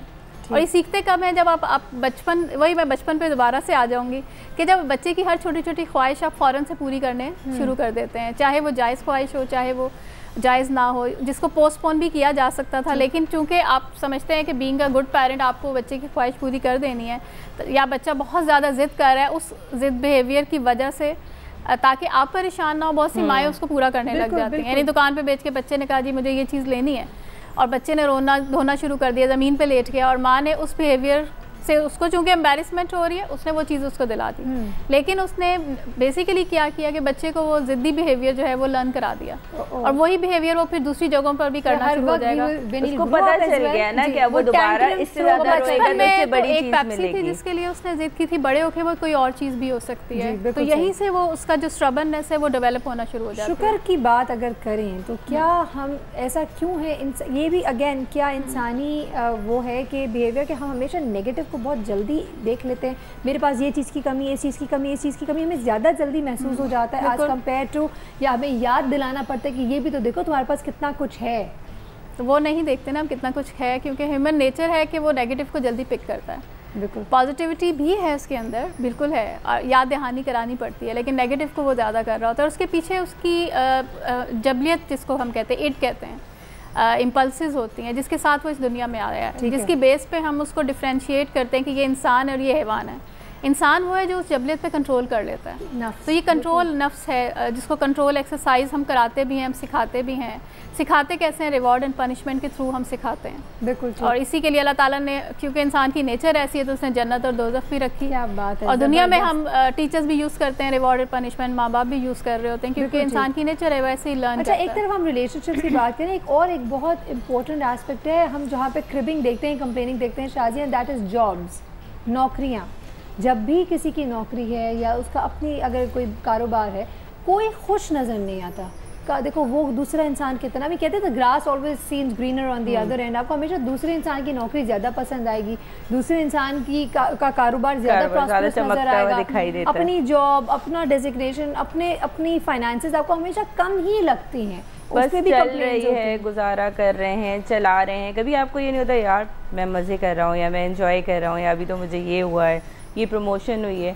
और ये सीखते कब है? जब आप बचपन, वही मैं बचपन पे दोबारा से आ जाऊंगी कि जब बच्चे की हर छोटी छोटी ख्वाहिश आप फ़ौरन से पूरी करने शुरू कर देते हैं, चाहे वो जायज़ ख्वाहिश हो चाहे वो जायज़ ना हो, जिसको पोस्टपोन भी किया जा सकता था। लेकिन चूंकि आप समझते हैं कि बीइंग अ गुड पेरेंट आपको बच्चे की ख्वाहिश पूरी कर देनी है, या बच्चा बहुत ज़्यादा ज़िद कर रहा है, उस ज़िद बिहेवियर की वजह से ताकि आप परेशान ना हो, बहुत सी माएँ उसको पूरा करने लग जाती हैं। यानी दुकान पे बेच के बच्चे ने कहा जी मुझे ये चीज़ लेनी है और बच्चे ने रोना धोना शुरू कर दिया, ज़मीन पे लेट गया और माँ ने उस बिहेवियर से उसको चूँकि एम्बेरसमेंट हो रही है उसने वो चीज़ उसको दिला दी। लेकिन उसने बेसिकली क्या किया कि बच्चे को वो ज़िद्दी बिहेवियर जो है वो लर्न करा दिया और वही बिहेवियर वो फिर दूसरी जगहों पर भी करना शुरू हो जाएगा। उसको पता चल गया ना कि अब वो दोबारा इससे ज़्यादा रोएगा तो उससे बड़ी चीज़ मिलेगी। थी जिसके लिए उसने ज़िद की थी, बड़े होके वो कोई और चीज़ भी हो सकती है। तो यहीं से वो उसका जो स्ट्रबननेस है वो डेवलप होना शुरू हो जाता है। शुक्र की बात अगर करें तो क्या हम ऐसा क्यों है, ये भी अगेन क्या इंसानी वो है कि बिहेवियर के हम हमेशा नेगेटिव को बहुत जल्दी देख लेते हैं। मेरे पास ये चीज़ की कमी, इस चीज़ की कमी, इस चीज़ की कमी हमें ज़्यादा जल्दी महसूस हो जाता है आज कंपेयर टू, या हमें याद दिलाना पड़ता है कि ये भी तो देखो तुम्हारे पास कितना कुछ है। तो वो नहीं देखते ना हम कितना कुछ है, क्योंकि ह्यूमन नेचर है कि वो नेगेटिव को जल्दी पिक करता है। बिल्कुल, पॉजिटिविटी भी है उसके अंदर, बिल्कुल है, और याद दहानी करानी पड़ती है, लेकिन नेगेटिव को वो ज़्यादा कर रहा होता है। और उसके पीछे उसकी जबलियत जिसको हम कहते हैं, इट कहते हैं, इम्पल्सेस होती हैं जिसके साथ वो इस दुनिया में आया है, जिसकी बेस पे हम उसको डिफ्रेंशिएट करते हैं कि ये इंसान और ये हैवान है। इंसान वो है जो उस जबलियत पे कंट्रोल कर लेता है। नफ्स, तो ये कंट्रोल नफ्स है, जिसको कंट्रोल एक्सरसाइज हम कराते भी हैं, हम सिखाते भी हैं। सिखाते कैसे हैं? रिवॉर्ड एंड पनिशमेंट के थ्रू हम सिखाते हैं। बिल्कुल। और इसी के लिए अल्लाह ताला ने, क्योंकि इंसान की नेचर ऐसी है, तो उसने जन्नत और दोज़ख भी रखी। क्या बात है। और दुनिया में हम टीचर्स भी यूज़ करते हैं रिवॉर्ड एंड पनिशमेंट, माँ बाप भी यूज़ कर रहे होते हैं, क्योंकि इंसान की नेचर है वैसे ही लर्न। अच्छा, एक तरफ हम रिलेशनशिप्स की बात करें, एक बहुत इंपॉर्टेंट एस्पेक्ट है, हम जहाँ पे क्रिबिंग देखते हैं, कंप्लेनिंग देखते हैं शाजिया, दैट इज़ जॉब्स, नौकरियाँ। जब भी किसी की नौकरी है या उसका अपनी अगर कोई कारोबार है, कोई खुश नज़र नहीं आता। देखो वो दूसरा इंसान कितना भी कहते हैं, the grass always seems greener on the other and. आपको हमेशा दूसरे इंसान की नौकरी ज़्यादा पसंद आएगी, दूसरे इंसान की का कारोबार ज़्यादा प्रॉस्पेरस नजर आएगा, अपनी जॉब, अपना डेजिग्नेशन, अपनी फाइनेंसेस आपको हमेशा कम ही लगती हैं। बस चल रही है, गुजारा कर रहे हैं, चला रहे हैं। कभी आपको ये नहीं होता यार मैं मज़े कर रहा हूँ या मैं एंजॉय कर रहा हूँ या अभी तो मुझे ये हुआ है, ये प्रमोशन हुई है।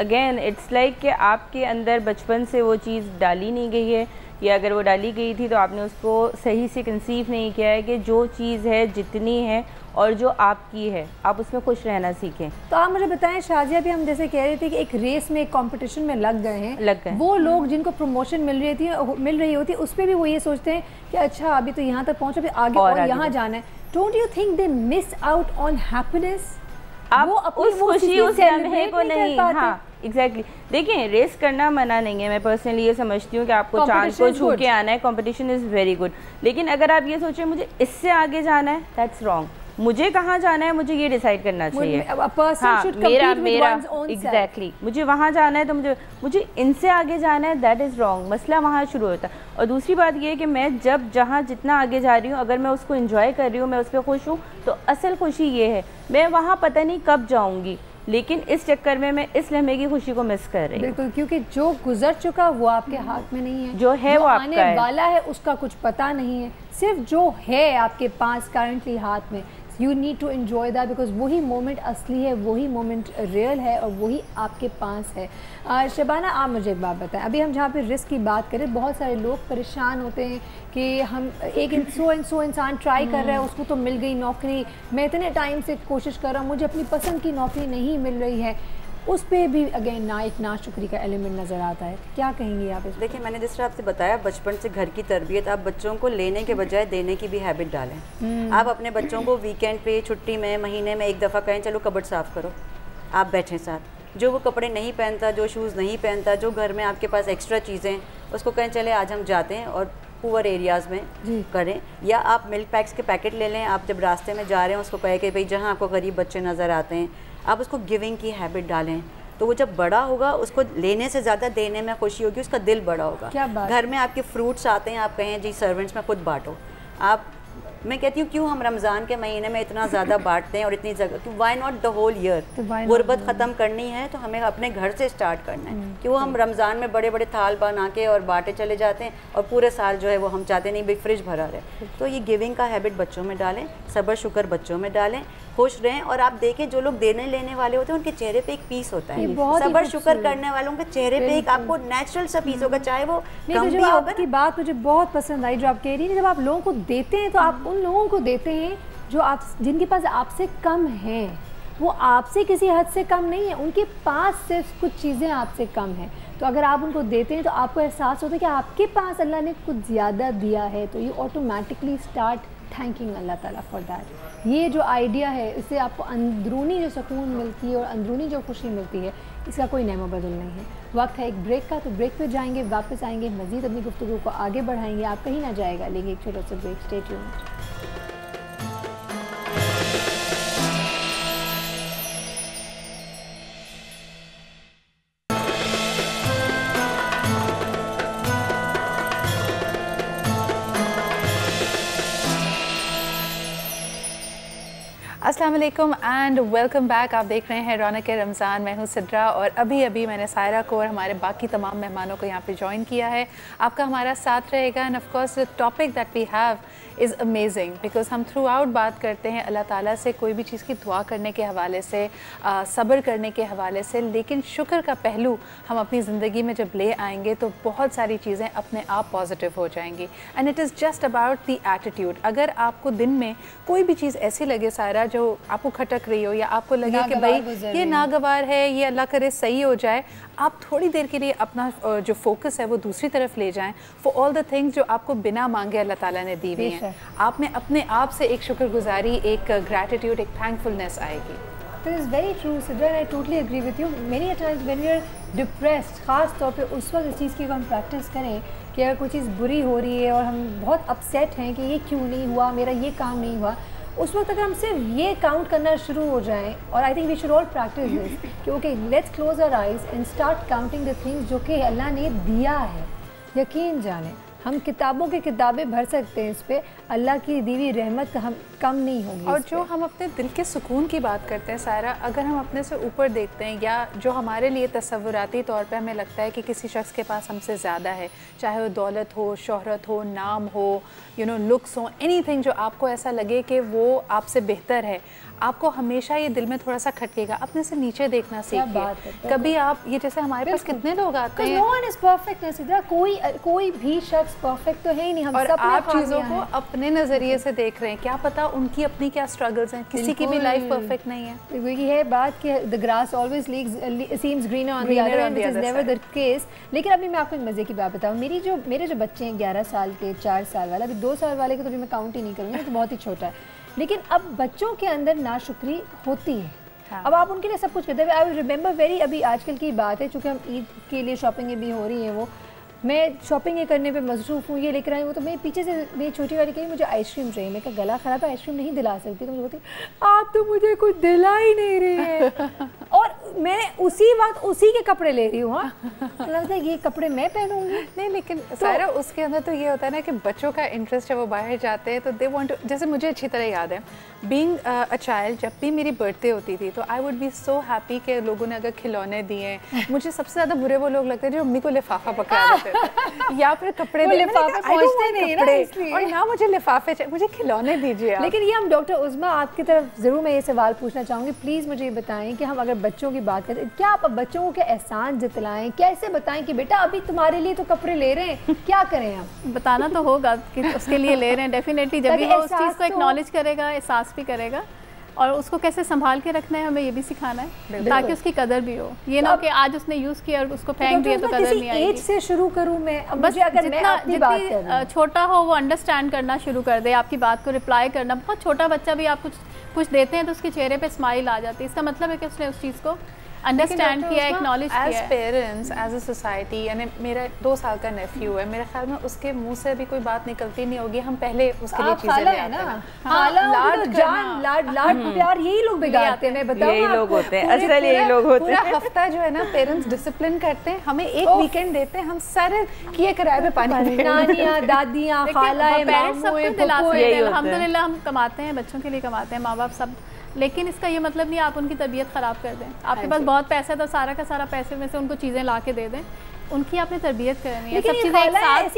अगेन इट्स लाइक कि आपके अंदर बचपन से वो चीज़ डाली नहीं गई है, या अगर वो डाली गई थी तो आपने उसको सही से कंसीव नहीं किया है कि जो चीज़ है जितनी है और जो आपकी है आप उसमें खुश रहना सीखें। तो आप मुझे बताएं शाजिया, भी हम जैसे कह रहे थे कि एक रेस में, एक कंपटीशन में लग गए, वो लोग जिनको प्रमोशन मिल रही होती है, उस पर भी वो ये सोचते हैं कि अच्छा अभी तो यहाँ तक पहुँचा, अभी आगे और यहाँ जाना है। Don't you think they miss out on happiness? आप उस खुशी, उस लम्हे को नहीं। हाँ एग्जैक्टली। देखिए रेस करना मना नहीं है, मैं पर्सनली ये समझती हूँ कि आपको चांद को छू के आना है, कंपटीशन इज़ वेरी गुड। लेकिन अगर आप ये सोचें मुझे इससे आगे जाना है, दैट्स रॉन्ग। मुझे कहाँ जाना है मुझे ये डिसाइड करना चाहिए। हाँ, मेरा एग्जैक्टली मुझे वहाँ जाना है तो मुझे इनसे आगे जाना है, दैट इज़ रॉन्ग। मसला वहाँ शुरू होता है। और दूसरी बात ये है कि मैं जहाँ जितना आगे जा रही हूँ, अगर मैं उसको एंजॉय कर रही हूँ, मैं उस पर खुश हूँ, तो असल खुशी ये है। मैं वहाँ पता नहीं कब जाऊँगी, लेकिन इस चक्कर में मैं इस लम्हे की खुशी को मिस कर रही हूँ। बिल्कुल, क्योंकि जो गुजर चुका वो आपके हाथ में नहीं है, जो है वो आपका आने वाला है उसका कुछ पता नहीं है। सिर्फ जो है आपके पास करंटली हाथ में, you need to enjoy that, because वही मोमेंट असली है, वही मोमेंट रियल है और वही आपके पास है। शबाना, आप मुझे एक बात बताएं, अभी हम जहाँ पे रिस्क की बात करें, बहुत सारे लोग परेशान होते हैं कि हम एक इंसान ट्राई कर रहा है, उसको तो मिल गई नौकरी, मैं इतने टाइम से कोशिश कर रहा हूँ, मुझे अपनी पसंद की नौकरी नहीं मिल रही है, उस पर भी अगेन एक नाशुक्री का एलिमेंट नज़र आता है। क्या कहेंगी आप इस? देखिए, मैंने जिस तरह आपसे बताया, बचपन से घर की तरबियत, आप बच्चों को लेने के बजाय देने की भी हैबिट डालें। आप अपने बच्चों को वीकेंड पे, छुट्टी में, महीने में एक दफ़ा कहें चलो कबर्ड साफ़ करो, आप बैठें साथ। जो वो कपड़े नहीं पहनता, जो शूज़ नहीं पहनता, जो घर में आपके पास एक्स्ट्रा चीज़ें, उसको कहें चले आज हम जाते हैं और पुअर एरियाज़ में करें। या आप मिल्क पैक्स के पैकेट ले लें, आप जब रास्ते में जा रहे हैं उसको कहें कि भाई जहाँ आपको गरीब बच्चे नज़र आते हैं, आप उसको गिविंग की हैबिट डालें। तो वो जब बड़ा होगा, उसको लेने से ज़्यादा देने में खुशी होगी, उसका दिल बड़ा होगा। क्या बात? घर में आपके फ्रूट्स आते हैं, आप कहें जी सर्वेंट्स में खुद बांटो। आप, मैं कहती हूँ क्यों हम रमज़ान के महीने में इतना ज़्यादा बांटते हैं और इतनी जगह, कि why not the whole year. गुर्बत ख़त्म करनी है तो हमें अपने घर से स्टार्ट करना है। क्यों हम रमज़ान में बड़े बड़े थाल बना के और बांटे चले जाते हैं और पूरे साल जो है वो हम चाहते नहीं भाई फ्रिज भरा रहे। तो ये गिविंग का हैबिट बच्चों में डालें, सब्र शुक्र बच्चों में डालें, खुश रहें। और आप देखें जो लोग देने लेने वाले होते हैं उनके चेहरे पे एक पीस होता है, सब्र शुक्र करने वालों के चेहरे पे एक आपको नेचुरल सा पीस होगा, चाहे वो कम भी होगा। आपकी बात मुझे बहुत पसंद आई जो आप कह रही हैं, जब आप लोगों को देते हैं तो आप उन लोगों को देते हैं जो आप, जिनके पास आपसे कम हैं। वो आपसे किसी हद से कम नहीं है, उनके पास सिर्फ कुछ चीज़ें आपसे कम हैं। तो अगर आप उनको देते हैं तो आपको एहसास होता है कि आपके पास अल्लाह ने कुछ ज़्यादा दिया है, तो यू ऑटोमेटिकली स्टार्ट थैंकिंग अल्लाह ताला फॉर दैट। ये जो आइडिया है, इससे आपको अंदरूनी जो सुकून मिलती है और अंदरूनी जो खुशी मिलती है, इसका कोई नैमो बदल नहीं है। वक्त है एक ब्रेक का, तो ब्रेक पे जाएंगे, वापस आएंगे, मज़ीद अपनी गुफ्तगू को आगे बढ़ाएंगे। आप कहीं ना जाएगा, लेंगे एक छोटा सा ब्रेक। Stay tuned. अस्सलाम वालेकुम एंड वेलकम बैक। आप देख रहे हैं रौनक रमज़ान। मैं हूं सिद्रा और अभी मैंने सायरा को और हमारे बाकी तमाम मेहमानों को यहाँ पे ज्वाइन किया है। आपका हमारा साथ रहेगा and of course the topic that we have is amazing because हम थ्रू आउट बात करते हैं अल्लाह ताला से कोई भी चीज़ की दुआ करने के हवाले से, सब्र करने के हवाले से, लेकिन शुक्र का पहलू हम अपनी ज़िंदगी में जब ले आएंगे तो बहुत सारी चीज़ें अपने आप पॉजिटिव हो जाएंगी। And it is just about the attitude. अगर आपको दिन में कोई भी चीज़ ऐसी लगे सायरा जो आपको खटक रही हो या आपको लगे कि भाई ये नागवार है, ये अल्लाह करे सही हो जाए, आप थोड़ी देर के लिए अपना जो फोकस है वो दूसरी तरफ ले जाएं फॉर ऑल द थिंग्स जो आपको बिना मांगे अल्लाह ताला ने दी हुई हैं। आप में अपने आप से एक शुक्रगुजारी, एक ग्रैटिट्यूड, एक थैंकफुलनेस आएगी। This is very true, Sidra, and I totally agree with you. Many times when we are depressed, ख़ास तौर पे उस वक्त इस चीज़ की हम प्रैक्टिस करें कि अगर कोई चीज़ बुरी हो रही है और हम बहुत अपसेट हैं कि ये क्यों नहीं हुआ, मेरा ये काम नहीं हुआ, उस वक्त अगर हम सिर्फ ये काउंट करना शुरू हो जाएं, और I think we should all practice this कि okay let's close our eyes and start counting the things जो कि अल्लाह ने दिया है। यकीन जाने हम किताबों की किताबें भर सकते हैं, इस पे अल्लाह की दी हुई रहमत हम कम नहीं होगी। और जो हम अपने दिल के सुकून की बात करते हैं सारा, अगर हम अपने से ऊपर देखते हैं या जो हमारे लिए तसव्वुराती तौर पे हमें लगता है कि किसी शख्स के पास हमसे ज़्यादा है, चाहे वो दौलत हो, शोहरत हो, नाम हो, लुक्स हो, एनीथिंग जो आपको ऐसा लगे कि वो आपसे बेहतर है, आपको हमेशा ये दिल में थोड़ा सा खटकेगा। अपने से नीचे देखना सीखिए। कभी आप ये जैसे हमारे पास कितने लोग आते हैं, no one is perfect, नसीदा, कोई भी शख्स परफेक्ट तो है ही नहीं, हम और सब आप चीज़ों को अपने नज़रिए से देख रहे हैं, क्या पता उनकी अपनी क्या स्ट्रगल्स हैं, किसी की भी लाइफ परफेक्ट नहीं है। क्योंकि है बात कि the grass always seems greener on the other and which is never the case. लेकिन अभी मैं आपको एक मज़े की बात बताऊँ, मेरे जो बच्चे हैं 11 साल के, 4 साल वाला, अभी 2 साल वाले को तो अभी मैं काउंट ही नहीं करूँगी, तो बहुत ही छोटा है, लेकिन अब बच्चों के अंदर नाशुक्री होती है। हाँ। अब आप उनके लिए सब कुछ करते हैं। आई रिमेंबर वेरी, अभी आजकल की बात है, चूँकि हम ईद के लिए शॉपिंग भी हो रही है, वो मैं शॉपिंग करने पे मसरूफ़ हूँ, ये लेकर आई हूँ, तो मैं पीछे से मेरी छोटी वाली कही मुझे आइसक्रीम चाहिए। मैं कहा गला ख़राब है, आइसक्रीम नहीं दिला सकती। तो मुझे बोलती आप तो मुझे कुछ दिला ही नहीं रहे हैं और मैं उसी वक्त उसी के कपड़े ले रही हूँ। हाँ, लगता है ये कपड़े मैं पहनूंगी नहीं, लेकिन सारा उसके अंदर तो ये होता है ना कि बच्चों का इंटरेस्ट है, वो बाहर जाते हैं तो दे वांट टू, जैसे मुझे अच्छी तरह याद है बीइंग अ चाइल्ड, जब भी मेरी बर्थडे होती थी तो I would be so happy कि लोगों ने अगर खिलौने दिए। मुझे सबसे ज़्यादा बुरे वो लोग लगते हैं जो मम्मी को लिफाफा पकड़ा देते थे या फिर कपड़े लिफाफे पहुंचते नहीं ना, इसलिए और ना मुझे लिफाफे चाहिए, मुझे खिलौने दीजिए आप। लेकिन ये हम डॉक्टर उज़मा आपकी तरफ ज़रूर मैं ये सवाल पूछना चाहूँगी, प्लीज़ मुझे ये बताएं कि हम अगर बच्चों की बात करें, क्या आप बच्चों को क्या एहसान जतलाएं, कैसे बताएं कि बेटा अभी तुम्हारे लिए तो कपड़े ले रहे हैं, क्या करें हम? बताना तो होगा कि उसके लिए ले रहे हैं डेफिनेटली, जब भी वो उस चीज़ को एक्नॉलेज करेगा, एहसास भी करेगा, और उसको कैसे संभाल के रखना है हमें ये भी सिखाना है ताकि उसकी कदर भी हो। ये ना कि आज उसने यूज़ किया और उसको फेंक दिया तो कदर नहीं आएगी। एज से शुरू करूँ मैं? बस अगर जितना छोटा हो वो अंडरस्टैंड करना शुरू कर दे, आपकी बात को रिप्लाई करना। बहुत छोटा बच्चा भी आप कुछ देते हैं तो उसके चेहरे पे स्माइल आ जाती है, इसका मतलब है कि उसने उस चीज़ को अंडरस्टैंड किया, एक्नॉलेज किया। As parents, as a society, यानी मेरा 2 साल का नेफ्यू है, मेरे ख्याल में उसके मुंह से भी कोई बात निकलती नहीं होगी, हम पहले उसके लिए चीजें ले आते हैं। हाँ, लाड प्यार यही लोग बिगाड़ते हैं, मैं बताऊं, यही लोग होते हैं, असल यही लोग होते हैं। पूरा हफ्ता जो है ना पेरेंट्स डिसिप्लिन करते हैं, हमें एक वीकेंड देते हैं, हम सारे किए किराए पे पानी, नानियाँ, दादियाँ, खालाएं, अल्हम्दुलिल्लाह हम कमाते हैं, बच्चों के लिए कमाते हैं माँ बाप सब, लेकिन इसका ये मतलब नहीं आप उनकी तबीयत ख़राब कर दें। आपके पास बहुत पैसा है तो सारा का सारा पैसे में से उनको चीज़ें ला के दे दें, उनकी आपने तरबियत करनी है, सब चीज़ें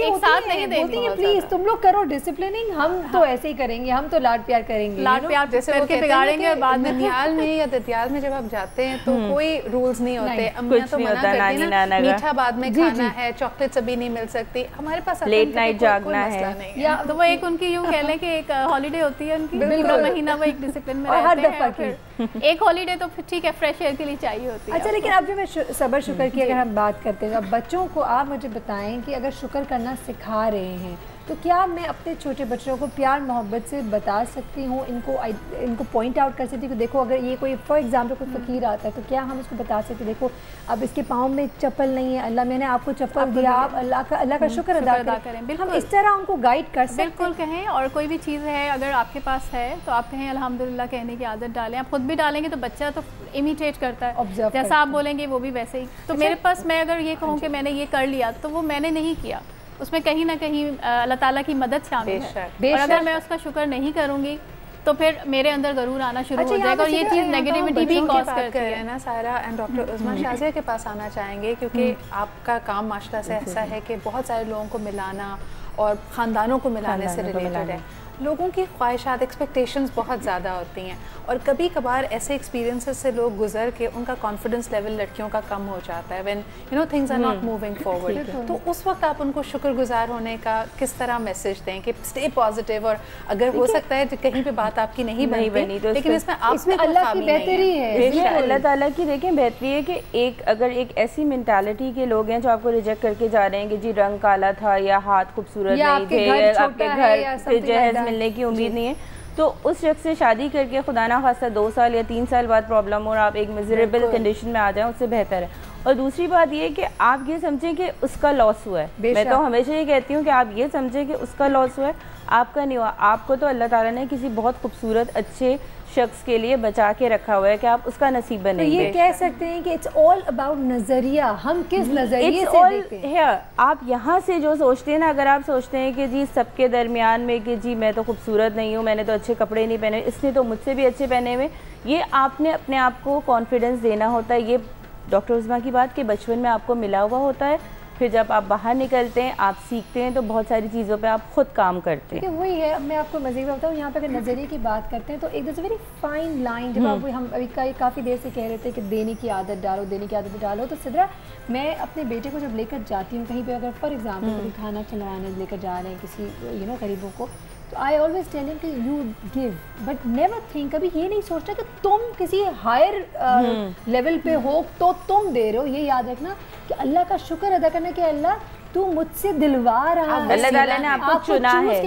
एक साथ नहीं देनी है। प्लीज तुम लोग करो डिसिप्लिनिंग, हम तो ऐसे ही करेंगे, हम तो लाड प्यार करेंगे, लाड प्यार जैसे करके बिगाड़ेंगे और बाद में ननिहाल में या दतियाल में जब आप जाते हैं तो कोई रूल्स नहीं होते, अम्मियाँ तो मना करती हैं ना, मीठा बाद में खाना है, चॉकलेट्स अभी नहीं मिल सकती, हमारे पास लेट नाइट जागना है, या तो वो एक उनकी यूँ कह लें कि एक हॉलीडे होती है उनकी, पूरा महीना वो एक डिसिप्लिन में रहते हैं, फिर एक हॉलीडे तो फिर ठीक है फ्रेश एयर के लिए चाहिए होती है। अच्छा, लेकिन अब जो मैं सबर शुक्र की अगर हम बात करते हैं, अब बच्चों को आप मुझे बताएं कि अगर शुक्र करना सिखा रहे हैं तो क्या मैं अपने छोटे बच्चों को प्यार मोहब्बत से बता सकती हूँ, इनको पॉइंट आउट कर सकती हूँ कि देखो अगर ये कोई फॉर एग्जांपल कोई फ़कीर आता है तो क्या हम उसको बता सकते देखो अब इसके पाँव में चप्पल नहीं है, अल्लाह मैंने आपको चप्पल दिया, आप अल्लाह का शुक्र अदा करें। हम इस तरह उनको गाइड कर सकते हैं। बिल्कुल कहें, और कोई भी चीज़ है अगर आपके पास है तो आप कहें अल्हम्दुलिल्लाह कहने की आदत डालें। आप खुद भी डालेंगे तो बच्चा तो इमिटेट करता है, जैसा आप बोलेंगे वो भी वैसे ही। तो मेरे पास मैं अगर ये कहूँ कि मैंने ये कर लिया तो वो मैंने नहीं किया, उसमें कहीं ना कहीं अल्लाह ताला की मदद शामिल है, और अगर मैं उसका शुक्र नहीं करूँगी तो फिर मेरे अंदर गरूर आना शुरू हो जाएगा, और ये चीज़ नेगेटिविटी भी कॉज करती है ना सारा। एंड डॉक्टर उज़मा शाज़िया के पास आना चाहेंगे क्योंकि आपका काम माशाल्लाह से ऐसा है कि बहुत सारे लोगों को मिलाना और ख़ानदानों को मिलाने से रिलेटेड है। लोगों की ख्वाहिशात एक्सपेक्टेशंस बहुत ज़्यादा होती हैं और कभी कभार ऐसे एक्सपीरियंसेस से लोग गुजर के उनका कॉन्फिडेंस लेवल लड़कियों का कम हो जाता है when you know things are not moving forward. तो उस वक्त आप उनको शुक्रगुजार होने का किस तरह मैसेज दें कि स्टे पॉजिटिव, और अगर हो सकता है कहीं पे बात आपकी नहीं बनी तो लेकिन इसमें अल्लाह की बेहतरी है, अल्लाह ताला की देखें बेहतरी है कि अगर एक ऐसी मेंटालिटी के लोग हैं जो आपको रिजेक्ट करके जा रहे हैं कि जी रंग काला था या हाथ खूबसूरत नहीं थे या आपके घर फिर जहेज मिलने की उम्मीद नहीं है, तो उस शख्स से शादी करके खुदा ना खास्ता 2 साल या 3 साल बाद प्रॉब्लम और आप एक मिजरेबल कंडीशन में आ जाएं, उससे बेहतर है। और दूसरी बात ये कि आप ये समझें कि उसका लॉस हुआ है। मैं तो हमेशा ये कहती हूँ कि आप ये समझें कि उसका लॉस हुआ है, आपका नहीं हुआ। आपको तो अल्लाह ताला ने किसी बहुत खूबसूरत अच्छे शख्स के लिए बचा के रखा हुआ है कि आप उसका नसीब बनेंगे। तो ये कह सकते हैं कि इट्स ऑल अबाउट नज़रिया, हम किस नज़रिए से देखते हैं। आप यहाँ से जो सोचते हैं ना, अगर आप सोचते हैं कि जी सबके दरमियान में कि जी मैं तो खूबसूरत नहीं हूँ, मैंने तो अच्छे कपड़े नहीं पहने, इसने तो मुझसे भी अच्छे पहने हुए, ये आपने अपने आप को कॉन्फिडेंस देना होता है। ये डॉक्टर उस्मा की बात कि बचपन में आपको मिला हुआ होता है, फिर जब आप बाहर निकलते हैं आप सीखते हैं तो बहुत सारी चीज़ों पे आप खुद काम करते हैं। वही है। अब मैं आपको मज़े में बताऊँ, यहाँ पे अगर नज़रिए की बात करते हैं तो एक वेरी फाइन लाइन, जब आप हम अभी काफ़ी देर से कह रहे थे कि देने की आदत डालो, देने की आदत डालो, तो सिद्रा मैं अपने बेटे को जब लेकर जाती हूँ कहीं पे, अगर फॉर एग्जाम्पल कभी खाना खिलवाने लेकर जा रहे हैं किसी गरीबों को, तो आई ऑलवेज टेल हिम कि you give but never think, कभी ये नहीं सोचता कि तुम किसी हायर लेवल पे हो तो तुम दे रहे हो। ये याद रखना कि अल्लाह का शुक्र अदा करना कि अल्लाह तू मुझसे दिलवा रहा है, अल्लाह ताला ने आपको चुना है,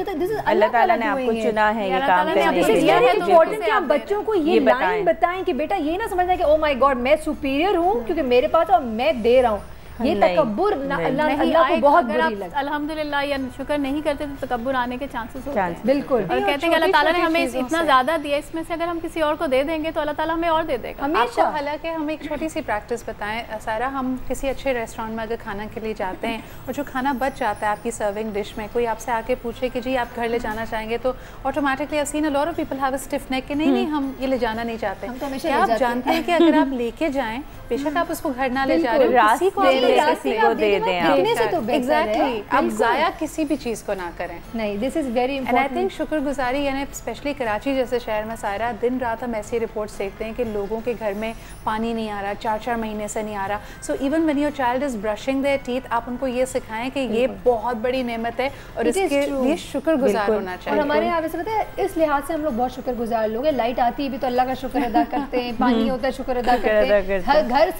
अल्लाह ताला ने आपको चुना है ये काम करने के लिए। इम्पोर्टेंट कि आप बच्चों को ये लाइन बताएं कि बेटा ये ना समझना कि ओ माय गॉड मैं सुपीरियर हूँ क्योंकि मेरे पास और मैं दे रहा हूँ, ये तकब्बुर अल्लाह को बहुत बुरी लगती है। अल्हम्दुलिल्लाह या शुक्र नहीं करते तो तकब्बुर आने के चांसेस होते हैं। बिल्कुल। और कहते हैं कि अल्लाह ताला ने हमें इतना ज़्यादा दिया, इसमें से अगर हम किसी और को दे देंगे तो अल्लाह ताला हमें और दे देगा हमेशा। हालांकि हम एक छोटी सी प्रैक्टिस बताएं सारा, हम किसी अच्छे रेस्टोरेंट में अगर खाना के लिए जाते हैं और जो खाना बच जाता है आपकी सर्विंग डिश में, कोई आपसे आके पूछे कि जी आप घर ले जाना चाहेंगे, तो automatically I seen a lot of people have a stiff neck कि नहीं हम ये ले जाना नहीं चाहते। क्या आप जानते हैं कि अगर आप लेके जाएं, बेशक आप उसको घर ना ले जा रहे हो, किसी को दे दें आप। एग्जैक्टली, आप ज़ाया किसी भी चीज़ को ना करें। नहीं, this is very important. I think शुक्रगुजारी यानी स्पेशली कराची जैसे शहर में सारा दिन रात हम ऐसी रिपोर्ट्स देखते हैं कि लोगों के घर में पानी नहीं आ रहा, 4-4 महीने से नहीं आ रहा। So even when your child is brushing there teeth, आप उनको ये सिखाएं कि ये बहुत बड़ी नेमत है और इसके लिए शुक्रगुजार होना चाहिए। और हमारे यहाँ वैसे पता है इस लिहाज से हम लोग बहुत शुक्रगुजार लोग हैं। लाइट आती है भी तो अल्लाह का शुक्र अदा करते हैं, पानी होता है शुक्र अदा करते हैं, घर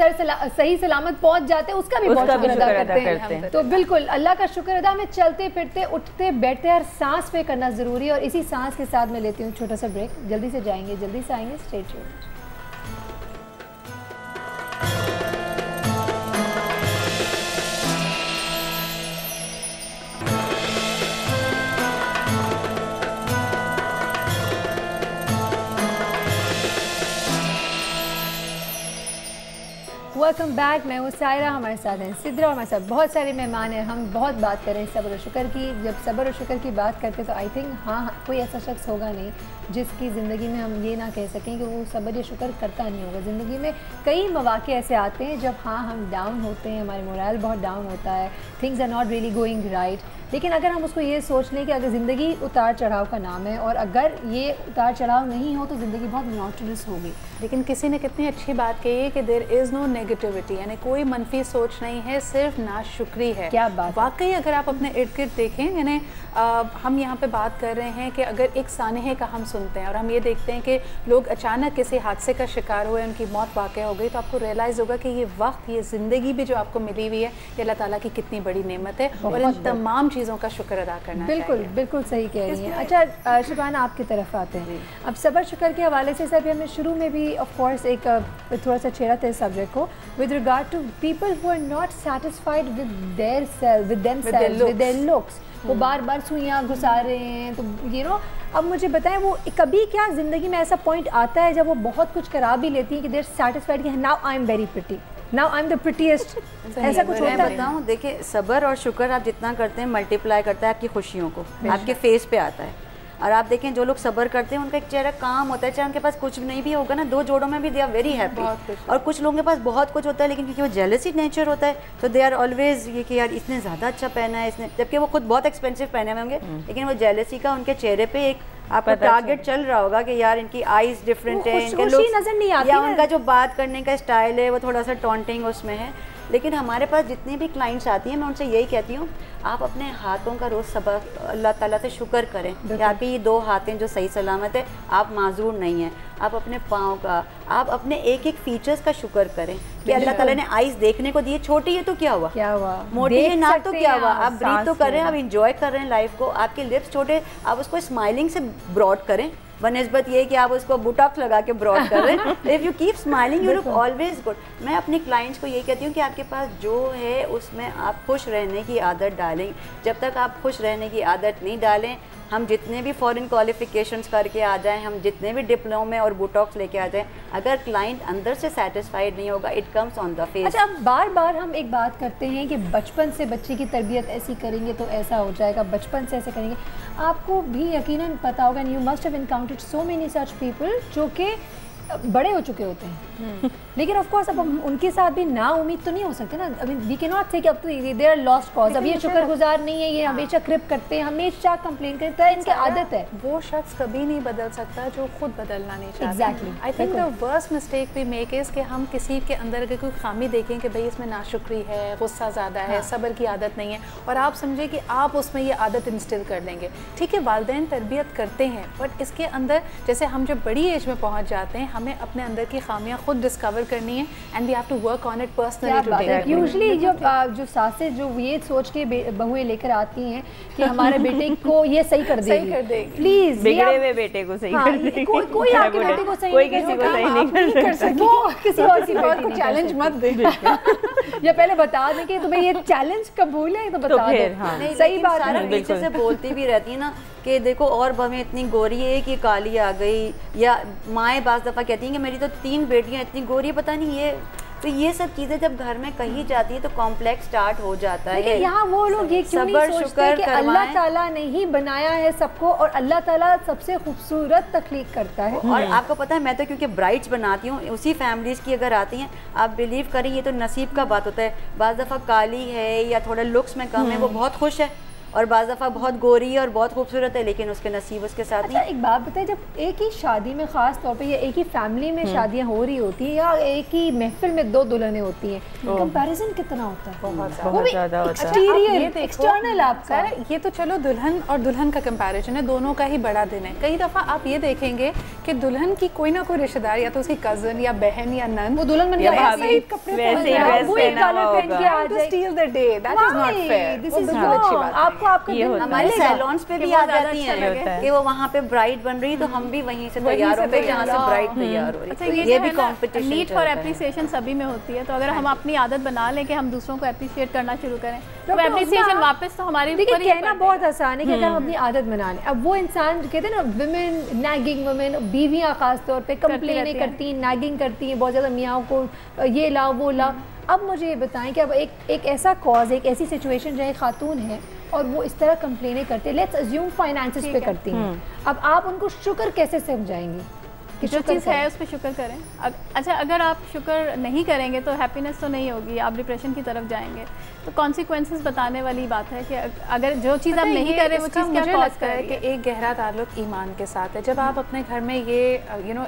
सही सलामत पहुँच जाते हैं उसका भी बहुत शुक्र अदा करते हैं। तो बिल्कुल अल्लाह का शुक्र अदा में चलते फिरते उठते बैठते हर सांस पे करना ज़रूरी है। और इसी सांस के साथ मैं लेती हूँ छोटा सा ब्रेक, जल्दी से जाएंगे, जल्दी से आएंगे, स्टे ट्यून्ड। वेलकम बैक, मैं हूँ सायरा, हमारे साथ हैं सिद्रा, हमारे साथ बहुत सारे मेहमान हैं। हम बहुत बात करें सब्र और शुक्र की। जब सब्र और शुक्र की बात करते हैं तो आई थिंक हाँ कोई ऐसा शख्स होगा नहीं जिसकी ज़िंदगी में हम ये ना कह सकें कि वो सब्र या शुक्र करता नहीं होगा। ज़िंदगी में कई मौक़े ऐसे आते हैं जब हाँ हम डाउन होते हैं, हमारे मोरल बहुत डाउन होता है, things are not really going right. लेकिन अगर हम उसको ये सोच लें कि अगर ज़िंदगी उतार चढ़ाव का नाम है और अगर ये उतार चढ़ाव नहीं हो तो ज़िंदगी बहुत मोनोटोनस होगी। लेकिन किसी ने कितनी अच्छी बात कही है कि देयर इज़ नो नेगेटिविटी, यानी कोई मनफी सोच नहीं है, सिर्फ नाशुक्री है। क्या बात, वाकई अगर आप अपने इर्द गिर्द देखें, यानी हम यहाँ पे बात कर रहे हैं कि अगर एक सानहे का हम सुनते हैं और हम ये देखते हैं कि लोग अचानक किसी हादसे का शिकार हुए, उनकी मौत वाक़या हो गई, तो आपको रियलाइज़ होगा कि ये वक्त, ये ज़िंदगी भी जो आपको मिली हुई है, ये अल्लाह ताला की कितनी बड़ी नेमत है और इन तमाम चीज़ों का शुक्र अदा करना बिल्कुल बिल्कुल सही कह रही हैं। अच्छा शिबाना, आपकी तरफ आते हैं। अब सब्र शुक्र के हवाले से सर हमने शुरू में भी ऑफ कोर्स एक थोड़ा सा छेड़ा था इस सब्जेक्ट को with regard to people who are not satisfied with their self, with themselves, with their looks. वो बार बार सुइयाँ घुसा रहे हैं। तो यू नो, अब मुझे बताएं वो कभी क्या ज़िंदगी में ऐसा पॉइंट आता है जब वो बहुत कुछ करा भी लेती है कि देयर सेटिस्फाइड कि now I am very pretty, now I am the prettiest, ऐसा कुछ होता है? बताऊँ, देखिए सब्र और शुक्र आप जितना करते हैं मल्टीप्लाई करता है आपकी खुशियों को, आपके फेस पे आता है। और आप देखें जो लोग सब्र करते हैं उनका एक चेहरा काम होता है, चाहे उनके पास कुछ नहीं भी होगा ना, 2 जोड़ों में भी दे आर वेरी हैप्पी। और कुछ लोगों के पास बहुत कुछ होता है लेकिन क्योंकि वो जेलसी नेचर होता है तो दे आर ऑलवेज ये कि यार इसने ज़्यादा अच्छा पहना है, इसने, जबकि वो खुद बहुत एक्सपेंसिव पहने हुए होंगे लेकिन वो जेलसी का उनके चेहरे पे एक आपको टारगेट चल रहा होगा कि यार इनकी आईज डिफरेंट है, इनके लोग नजर नहीं आती या उनका जो बात करने का स्टाइल है वो थोड़ा सा टॉन्टिंग उसमें है। लेकिन हमारे पास जितनी भी क्लाइंट्स आती हैं मैं उनसे यही कहती हूँ आप अपने हाथों का रोज़ सबक अल्लाह ताला से शुक्र करें कि आपकी ये 2 हाथें जो सही सलामत है, आप माजूर नहीं हैं। आप अपने पाँव का, आप अपने एक एक फीचर्स का शुक्र करें कि अल्लाह ताला ने आइज़ देखने को दी है, छोटी है तो क्या हुआ, मोटी है ना तो क्या हुआ, आप ब्रीथ तो कर रहे हैं, आप इंजॉय कर रहे हैं लाइफ को। आपके लिप्स छोटे, आप उसको स्माइलिंग से ब्रॉड करें बनस्बत ये कि आप उसको बुटॉक्स लगा के ब्रॉड कर रहे हैं। If you keep smiling you look always good. मैं अपनी क्लाइंट्स को यही कहती हूँ कि आपके पास जो है उसमें आप खुश रहने की आदत डालें। जब तक आप खुश रहने की आदत नहीं डालें, हम जितने भी फॉरेन क्वालिफिकेशंस करके आ जाएं, हम जितने भी डिप्लोमे और बुटॉक्स लेके आ जाएं, अगर क्लाइंट अंदर से सेटिस्फाइड नहीं होगा it comes on the face. अच्छा, अब बार बार हम एक बात करते हैं कि बचपन से बच्चे की तरबियत ऐसी करेंगे तो ऐसा हो जाएगा, बचपन से ऐसे करेंगे। आपको भी यकीनन पता होगा, you must have encountered so many such people जो कि बड़े हो चुके होते हैं लेकिन ऑफ कोर्स अब उनके साथ भी ना उम्मीद तो नहीं हो सकती ना। I mean we can not say कि अब तो दे आर लॉस्ट कॉज, अब ये शुक्रगुजार नहीं है, ये हमेशा क्रिप करते हैं, हमेशा कंप्लेन करता है, इनकी आदत है। वो शख्स कभी नहीं बदल सकता जो खुद बदलना नहीं चाहता। Exactly. I think the worst mistake we make is कि हम किसी के अंदर अगर कोई खामी देखें कि भाई इसमें नाशुक्री है, गुस्सा ज़्यादा है, सब्र की आदत नहीं है, और आप समझे कि आप उसमें ये आदत इंस्टिल कर देंगे। ठीक है, वालिदैन तरबियत करते हैं बट इसके अंदर जैसे हम जब बड़ी एज में पहुँच जाते हैं हमें अपने अंदर की खामियां खुद डिस्कवर करनी है and we have to work on it personally today. Usually जो सासें जो ये सोच के बहुएं लेकर आती हैं कि हमारे बेटे को ये सही कर देगी, प्लीज बिगड़े हुए बेटे को सही कर देगी। कोई आपके बेटे को सही कोई किसी को सही नहीं कर सकता, वो किसी और की बेटी को चैलेंज मत दे या पहले बता दें कि तुम्हें ये चैलेंज कबूल है तो बता दो। सही बात है, पीछे से बोलती भी रहती है ना कि देखो और बहनें इतनी गोरी है कि काली आ गई, या माएँ बाज़ दफ़ा कहती हैं कि मेरी तो 3 बेटियां इतनी गोरी है, पता नहीं ये। तो ये सब चीज़ें जब घर में कही जाती है तो कॉम्प्लेक्स स्टार्ट हो जाता है। लेकिन यहाँ वो लोग ये क्यों नहीं सोचते कि अल्लाह ताला ने ही बनाया है सबको और अल्लाह ताला सबसे खूबसूरत तख्लीक करता है। और आपको पता है मैं तो क्योंकि ब्राइड्स बनाती हूँ उसी फैमिलीज़ की अगर आती हैं, आप बिलीव करें ये तो नसीब का बात होता है। बाज़ दफ़ा काली है या थोड़ा लुक्स में कम है, वो बहुत खुश है, और बाज़ दफ़ा बहुत गोरी है और बहुत खूबसूरत है लेकिन उसके नसीब उसके साथ नहीं। एक बात बताए, जब एक ही शादी में ख़ास तौर पे या एक ही फैमिली में शादियां हो रही होती हैं या एक ही महफिल में 2 दुल्हनें होती हैं, कंपैरिजन कितना होता है? बहुत ज़्यादा होता है। एक्सटीरियर एक्सटर्नल आपका, ये तो चलो दुल्हन और दुल्हन का कंपैरिजन है, दोनों का ही बड़ा दिन है। कई दफ़ा आप ये देखेंगे कि दुल्हन की कोई ना कोई रिश्तेदार या तो उसकी कज़न या बहन या नन वो दुल्हन बन के भाभी कपड़े वैसे ही वही कलर पहन के आ जाए, steel the day, that is not fair. This is अच्छी बात। आपको आपका हमारे सैलून्स पे भी आ जाती हैं कि वो वहाँ पे ब्राइड बन रही तो हम भी वहीं से तैयार होंगे जहाँ से ब्राइड तैयार हो रही है। ये भी कॉम्पिटिशन, नीड फॉर एप्रिसिएशन सभी में होती है। तो अगर हम अपनी आदत बना लें कि हम दूसरों को एप्रिशिएट करना शुरू करें तो एप्रिसिएशन वापस तो हमारी ऊपर ही कहना बहुत आसान है कि अगर हम अपनी आदत बना लें। अब वो इंसान कहते हैं ना विमेन, नैगिंग वुमेन, बीवियाँ खास तौर पे कंप्लेन करती हैं, नैगिंग करती हैं बहुत ज़्यादा, मियाँ को ये लाओ वो लाओ। अब मुझे ये बताएं कि अब एक ऐसा कॉज, एक ऐसी सिचुएशन जहाँ खातून है और वो इस तरह कंप्लेनें करते हैं, लेट्स अज्यूम फाइनेंसेस पे करती हैं, अब आप उनको शुक्र कैसे समझाएंगी कि जो चीज़ है उस पर शुक्र करें? अच्छा, अगर आप शुक्र नहीं करेंगे तो हैप्पीनेस तो नहीं होगी, आप डिप्रेशन की तरफ जाएंगे। तो कॉन्सिक्वेंसेस बताने वाली बात है कि अगर जो चीज़ आप नहीं कर रहे वो चीज़ क्या कॉज कर रही है। कि एक गहरा ताल्लुक ईमान के साथ है। जब आप अपने घर में ये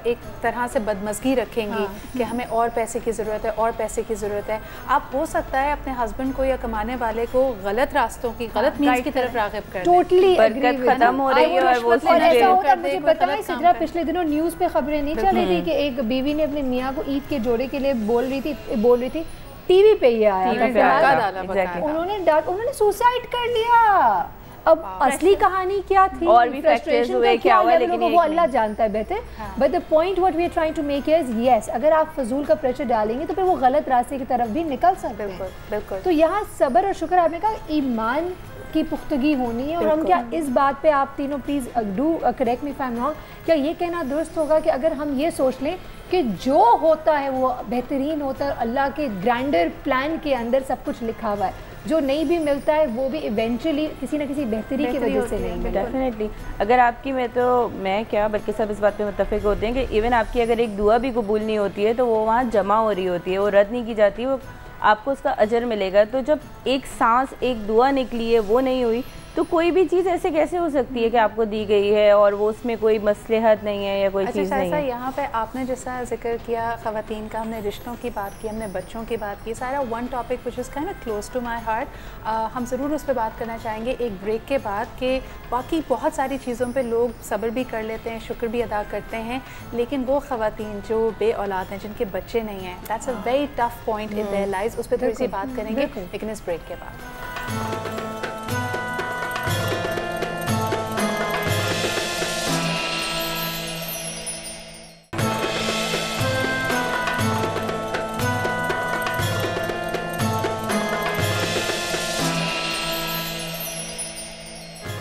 एक तरह से बदमज़गी रखेंगी कि हमें और पैसे की ज़रूरत है और पैसे की ज़रूरत है, आप हो सकता है अपने हस्बैंड को या कमाने वाले को गलत रास्तों की, गलत मीन्स की तरफ राग़िब कर दें। टोटली बरकत खत्म हो रही है और वो ऐसा होता है। मुझे बताएं सिद्रा, पिछले दिनों न्यूज़ पे खबरें नहीं चल रही थी कि एक बीवी ने अपने मियाँ को ईद के जोड़े के लिए बोल रही थी, टीवी पे ये आया था, उन्होंने सुसाइड कर लिया। अब असली कहानी क्या थी और भी फैक्टर्स हुए क्या हुआ, लेकिन वो अल्लाह जानता है बेहतर। But the point what we are trying to make is yes, अगर आप फजूल का प्रेशर डालेंगे तो फिर वो गलत रास्ते की तरफ भी निकल सकते हैं। बिल्कुल। तो यहाँ सब्र और शुक्र, आपने कहा ईमान की पुख्तगी होनी है। और हम क्या इस बात पे आप तीनों please do correct me if I am wrong, क्या ये कहना दुरुस्त होगा कि अगर हम ये सोच लें कि जो होता है वो बेहतरीन होता है, अल्लाह के ग्रैंडर प्लान के अंदर सब कुछ लिखा हुआ है, जो नहीं भी मिलता है वो भी इवेंचुअली किसी ना किसी बेहतरी की वजह से नहीं मिलता। डेफिनेटली अगर आपकी मैं क्या बल्कि सब इस बात पे मुत्तफिक होते हैं कि इवन आपकी अगर एक दुआ भी कबूल नहीं होती है तो वो वहाँ जमा हो रही होती है, वो रद्द नहीं की जाती, वो आपको उसका अजर मिलेगा। तो जब एक सांस एक दुआ निकली है वो नहीं हुई तो कोई भी चीज़ ऐसे कैसे हो सकती है कि आपको दी गई है और वो उसमें कोई मसलहत नहीं है या कोई चीज़ नहीं है। यहाँ पे आपने जैसा जिक्र किया ख़वातीन का, हमने रिश्तों की बात की, हमने बच्चों की बात की, सारा one topic which is kind of close to my heart. हम ज़रूर उस पर बात करना चाहेंगे एक ब्रेक के बाद कि बाकी बहुत सारी चीज़ों पे लोग सब्र भी कर लेते हैं, शुक्र भी अदा करते हैं, लेकिन वो ख़वातीन जो बे औलाद हैं, जिनके बच्चे नहीं हैं, that's a very tough point in their lives. उस पर थोड़ी सी बात करेंगे लेकिन इस ब्रेक के बाद।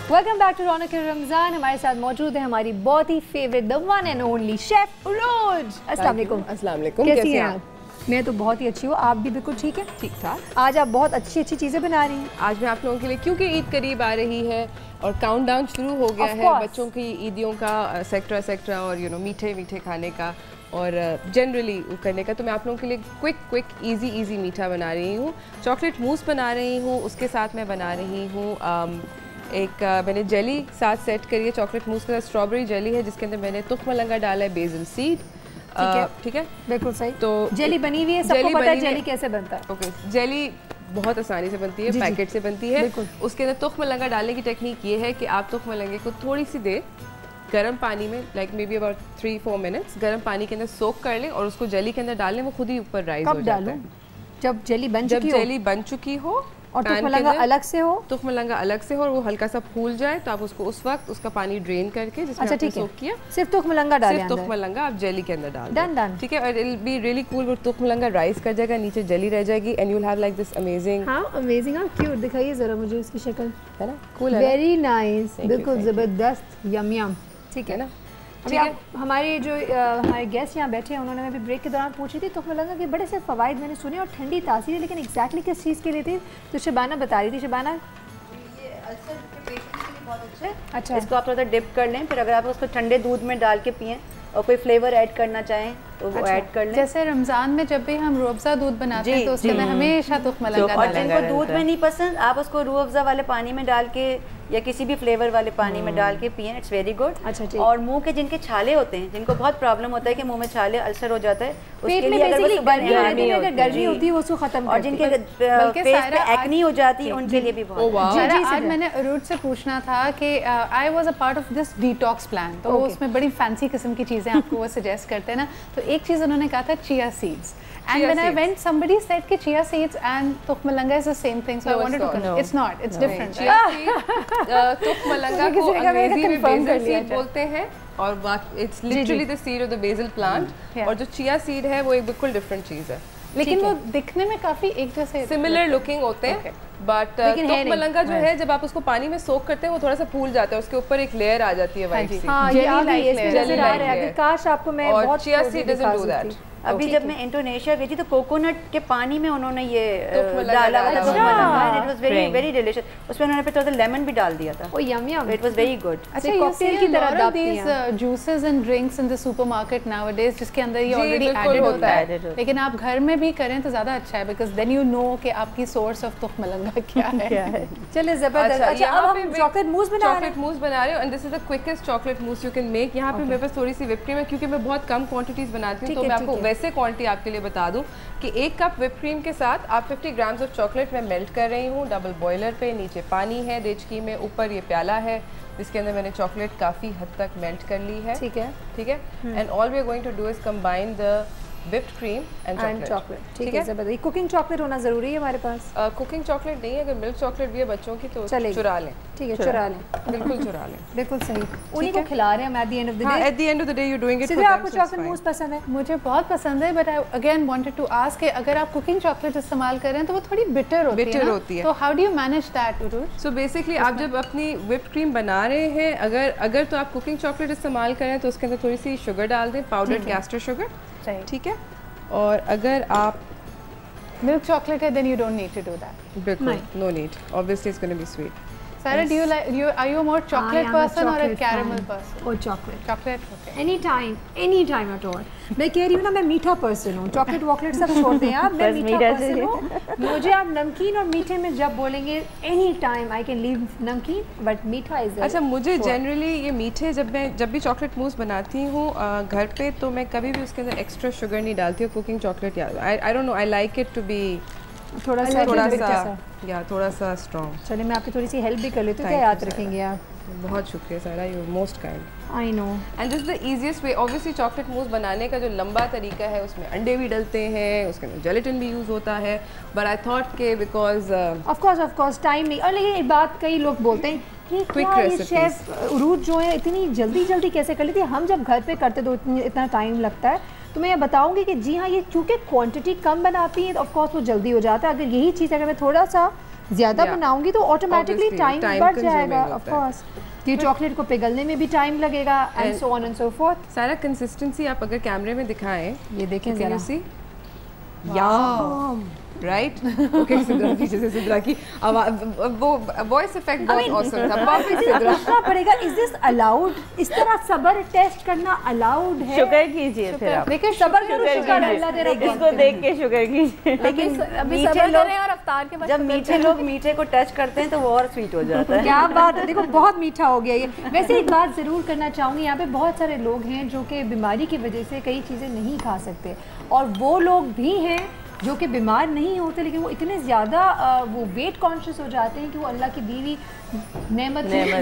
Welcome back to Raunaq Ramzan. हमारे साथ मौजूद है हमारी बहुत ही favourite the one and only chef Urooj. अस्सलाम वालेकुम। अस्सलाम वालेकुम। कैसी हैं आप? मैं तो बहुत ही अच्छी हूँ, आप भी बिल्कुल ठीक है? ठीक ठाक। आज आप बहुत अच्छी अच्छी चीज़ें बना रही हैं। आज मैं आप लोगों के लिए, क्योंकि ईद करीब आ रही है और काउंटडाउन शुरू हो गया है बच्चों की ईदियों का, सेक्टरा और मीठे मीठे खाने का और जनरली करने का, तो मैं आप लोगों के लिए क्विक इजी मीठा बना रही हूँ। चॉकलेट मूस बना रही हूँ, उसके साथ मैं बना रही हूँ मैंने जेली साथ सेट करी है चॉकलेट मूस के साथ, स्ट्रॉबेरी जेली है जिसके अंदर मैंने तुख मलंगा डाला है, बेसिल सीड। ठीक है, बिल्कुल सही। तो जेली बनी हुई है, सबको पता है जेली कैसे बनता है। ओके, जेली बहुत आसानी से बनती है, पैकेट से बनती है। उसके अंदर तुख मलंगा डालने की टेक्निक ये है कि आप तुख मलंगे को थोड़ी सी देर गर्म पानी में, like may be about 3-4 minutes गर्म पानी के अंदर सोक कर लें और उसको जेली के अंदर डाल लें, वो खुद ही ऊपर राइज हो जाता है। जब जेली बन चुकी हो और तुख मलंगा अलग से हो, तुख मलंगा अलग से हो और वो हल्का सा फूल जाए तो आप उसको उस वक्त उसका पानी ड्रेन करके जिसमें आपने सोक किया, सिर्फ तुख मलंगा डालें, सिर्फ तुख मलंगा आप जेली के अंदर डाल दें। ठीक है, और it will be really cool. वो तुख मलंगा राइज कर जाएगा, नीचे जेली रह जाएगी and you will have like this amazing. हां अमेजिंग, हां क्यूट, दिखाइए जरा मुझे इसकी शक्ल, है ना? कूल है, वेरी नाइस, बिल्कुल जबरदस्त, यम यम। ठीक है ना? अभी आप हमारे जो हमारे गेस्ट यहाँ बैठे हैं, उन्होंने मैं भी ब्रेक के दौरान पूछी थी तुख मलंगा के बड़े से फ़वाइद मैंने सुने और ठंडी तासीर है, लेकिन एग्जैक्टली किस चीज़ के लिए थी तो शबाना बता रही थी। शबाना, ये अल्सर के पेशेंट्स के लिए बहुत अच्छा है। अच्छा, इसको आप थोड़ा डिप कर लें, फिर अगर आप उसको ठंडे दूध में डाल के पिएं और कोई फ्लेवर ऐड करना चाहें तो वो ऐड कर लें। जैसे रमज़ान में जब भी हम रूह अफ़ज़ा दूध बनाते हैं तो उसके अंदर हमेशा तुख मलंगा और जिनको दूध में नहीं पसंद, आप उसको रूह अफ़ज़ा वाले पानी में डाल के या किसी भी फ्लेवर वाले पानी में डाल के पिएं, इट्स वेरी गुड। अच्छा, और मुंह के जिनके छाले होते हैं, जिनको बहुत प्रॉब्लम होता है कि मुंह में छाले, अल्सर हो जाता है, उसके लिए अगर गर्मी होती है वो उसको खत्म, और जिनके फेस पे एक्नी हो जाती है उनके लिए भी बहुत। आज मैंने उरूज से पूछना था कि I was a part of this detox plan, तो उसमें बड़ी फैंसी किस्म की चीज़ें आपको वो सजेस्ट करते हैं ना, तो एक चीज़ उन्होंने कहा था chia seeds, and when I went somebody said कि chia seeds and tukh malanga is the same thing, so I wanted to confirm. It's not, it's different. chia seed tukh malanga को अंग्रेजी में basil seed बोलते हैं और it's literally the seed of the basil plant, और जो chia seed है वो एक बिल्कुल different चीज़ है, लेकिन वो दिखने में काफी एक जैसे सिमिलर लुकिंग होते हैं, बट तुख मलंगा जो है जब आप उसको पानी में सोक करते हैं वो थोड़ा सा फूल जाता है, उसके ऊपर एक लेयर आ जाती है वाइट सी, हाँ, जेली लाइक, काश आपको मैं बहुत chia seed doesn't do that. अभी जब मैं इंडोनेशिया गई थी तो कोकोनट के पानी में उन्होंने ये डाला हुआ था तुख मलंगा, and it was very very delicious. उसमें उन्होंने फिर थोड़ा सा लेमन भी डाल दिया था, ओ यम यम, इट वाज वेरी गुड। अच्छा, कॉकटेल की तरह दापती हैं juices and drinks in the supermarket nowadays, जिसके अंदर ये ऑलरेडी एडेड होता है, लेकिन आप घर में भी करें तो ज़्यादा अच्छा है, बिकॉज देन यू नो कि आपकी सोर्स ऑफ तुख मलंगा क्या है। चलिए ज़बरदस्त। अच्छा, अब हम चॉकलेट मूस बना रहे हो and this is the quickest chocolate mousse you can make. यहाँ पे मेरे पास थोड़ी सी व्हिप क्रीम है, क्योंकि मैं बहुत कम क्वांटिटीज बनाती हूँ, तो मैं आपको वैसे क्वांटिटी आपके लिए बता दूं कि 1 कप व्हिप क्रीम के साथ आप 50 ग्राम्स ऑफ चॉकलेट मैं मेल्ट कर रही हूँ डबल बॉयलर पे। नीचे पानी है देचकी में, ऊपर ये प्याला है जिसके अंदर मैंने चॉकलेट काफ़ी हद तक मेल्ट कर ली है। ठीक है, ठीक है। And all we are going to do is combine the whipped cream and chocolate. ठीक है, ज़बरदस्त। कुकिंग चॉकलेट होना ज़रूरी है हमारे पास? कुकिंग चॉकलेट नहीं है, अगर मिल्क चॉकलेट भी है बच्चों की तो चुरा लें। ठीक है, चुरा लें, बिल्कुल चुरा लें। बिल्कुल सही, उन्हीं को खिला रहे हैं हम at the end of the day. At the end of the day you doing it for them. Them. आपको चॉकलेट मूस पसंद है? मुझे बहुत पसंद है, but I again wanted to ask कि अगर आप कुकिंग चॉकलेट इस्तेमाल कर रहे हैं तो वो थोड़ी बिटर होती है, तो how do you manage that Urooj? So basically आप जब अपनी व्हिप्ड क्रीम बना रहे हैं, अगर तो आप कुकिंग चॉकलेट इस्तेमाल करें तो उसके अंदर थोड़ी सी शुगर डाल दें, पाउडर्ड कैस्टर शुगर, ठीक है। और अगर आप मिल्क चॉकलेट है then you don't need to do that. बिल्कुल no need, obviously it's gonna be sweet. Sarah, do you like are you a more chocolate person or a caramel person? और chocolate. Chocolate, okay. Any time at all. मैं कह रही हूँ ना, मैं मीठा person हूँ, चॉकलेट वॉकलेट सब छोड़ दें आप, मैं मीठा पर्सन हूँ। मुझे आप नमकीन और मीठे में जब बोलेंगे any time I can leave नमकीन, बट मीठा इज। अच्छा, मुझे जनरली ये मीठे जब भी चॉकलेट मूस बनाती हूँ घर पे, तो मैं कभी भी उसके अंदर एक्स्ट्रा शुगर नहीं डालती हूँ। Cooking chocolate I don't know, I like it to be थोड़ा सा स्ट्रॉन्ग। चलिए मैं आपकी थोड़ी सी हेल्प भी कर लेती हूँ, क्या याद रखेंगे आप? बहुत शुक्रिया सारा, you most kind. I know, and this is the easiest way. Obviously chocolate mousse बनाने का जो लंबा तरीका है, उसमें अंडे भी डलते हैं, उसके अंदर जेलेटिन भी यूज़ होता है, बट आई थॉट के बिकॉज ऑफ कोर्स टाइम नहीं। और लेकिन एक बात कई लोग बोलते हैं कि क्या ये शेफ उरूज जो है इतनी जल्दी कैसे कर लेती है, हम जब घर पे करते तो इतना टाइम लगता है। तो मैं ये बताऊंगी कि जी हाँ, ये चूँकि क्वांटिटी कम बनाती है तो ऑफ कोर्स वो जल्दी हो जाता है। अगर यही चीज़ अगर मैं थोड़ा सा ज़्यादा बनाऊंगी तो ऑटोमेटिकली टाइम बढ़ जाएगा। ऑफ कोर्स ये चॉकलेट को पिघलने में भी टाइम लगेगा and so on and so fourth. सारा कंसिस्टेंसी आप अगर कैमरे में दिखाएं, ये देखें जरा, राइट, ओके। पीछे से सिद्रा की आवाज, वो वॉइस इफेक्ट बहुत ऑसम था। परफेक्ट सिद्रा। पूछना पड़ेगा, इज दिस अलाउड? इस तरह सब्र टेस्ट करना अलाउड है? शुगर कीजिए फिर आप। देखिए सब्र करो, शुगर अल्लाह दे रहा है, इसको देख के शुगर कीजिए। लेकिन अभी सब्र करें और अफ्तार के बाद जब मीठे लोग मीठे को टच करते हैं तो वो और स्वीट हो जाता है। क्या बात है, देखो बहुत मीठा हो गया ये। वैसे एक बात ज़रूर करना चाहूँगी, यहाँ पे बहुत सारे लोग हैं जो कि बीमारी की वजह से कई चीज़ें नहीं खा सकते, और वो लोग भी हैं जो कि बीमार नहीं होते लेकिन वो इतने ज़्यादा वो वेट कॉन्शियस हो जाते हैं कि वो अल्लाह की दीवी नेमत नहीं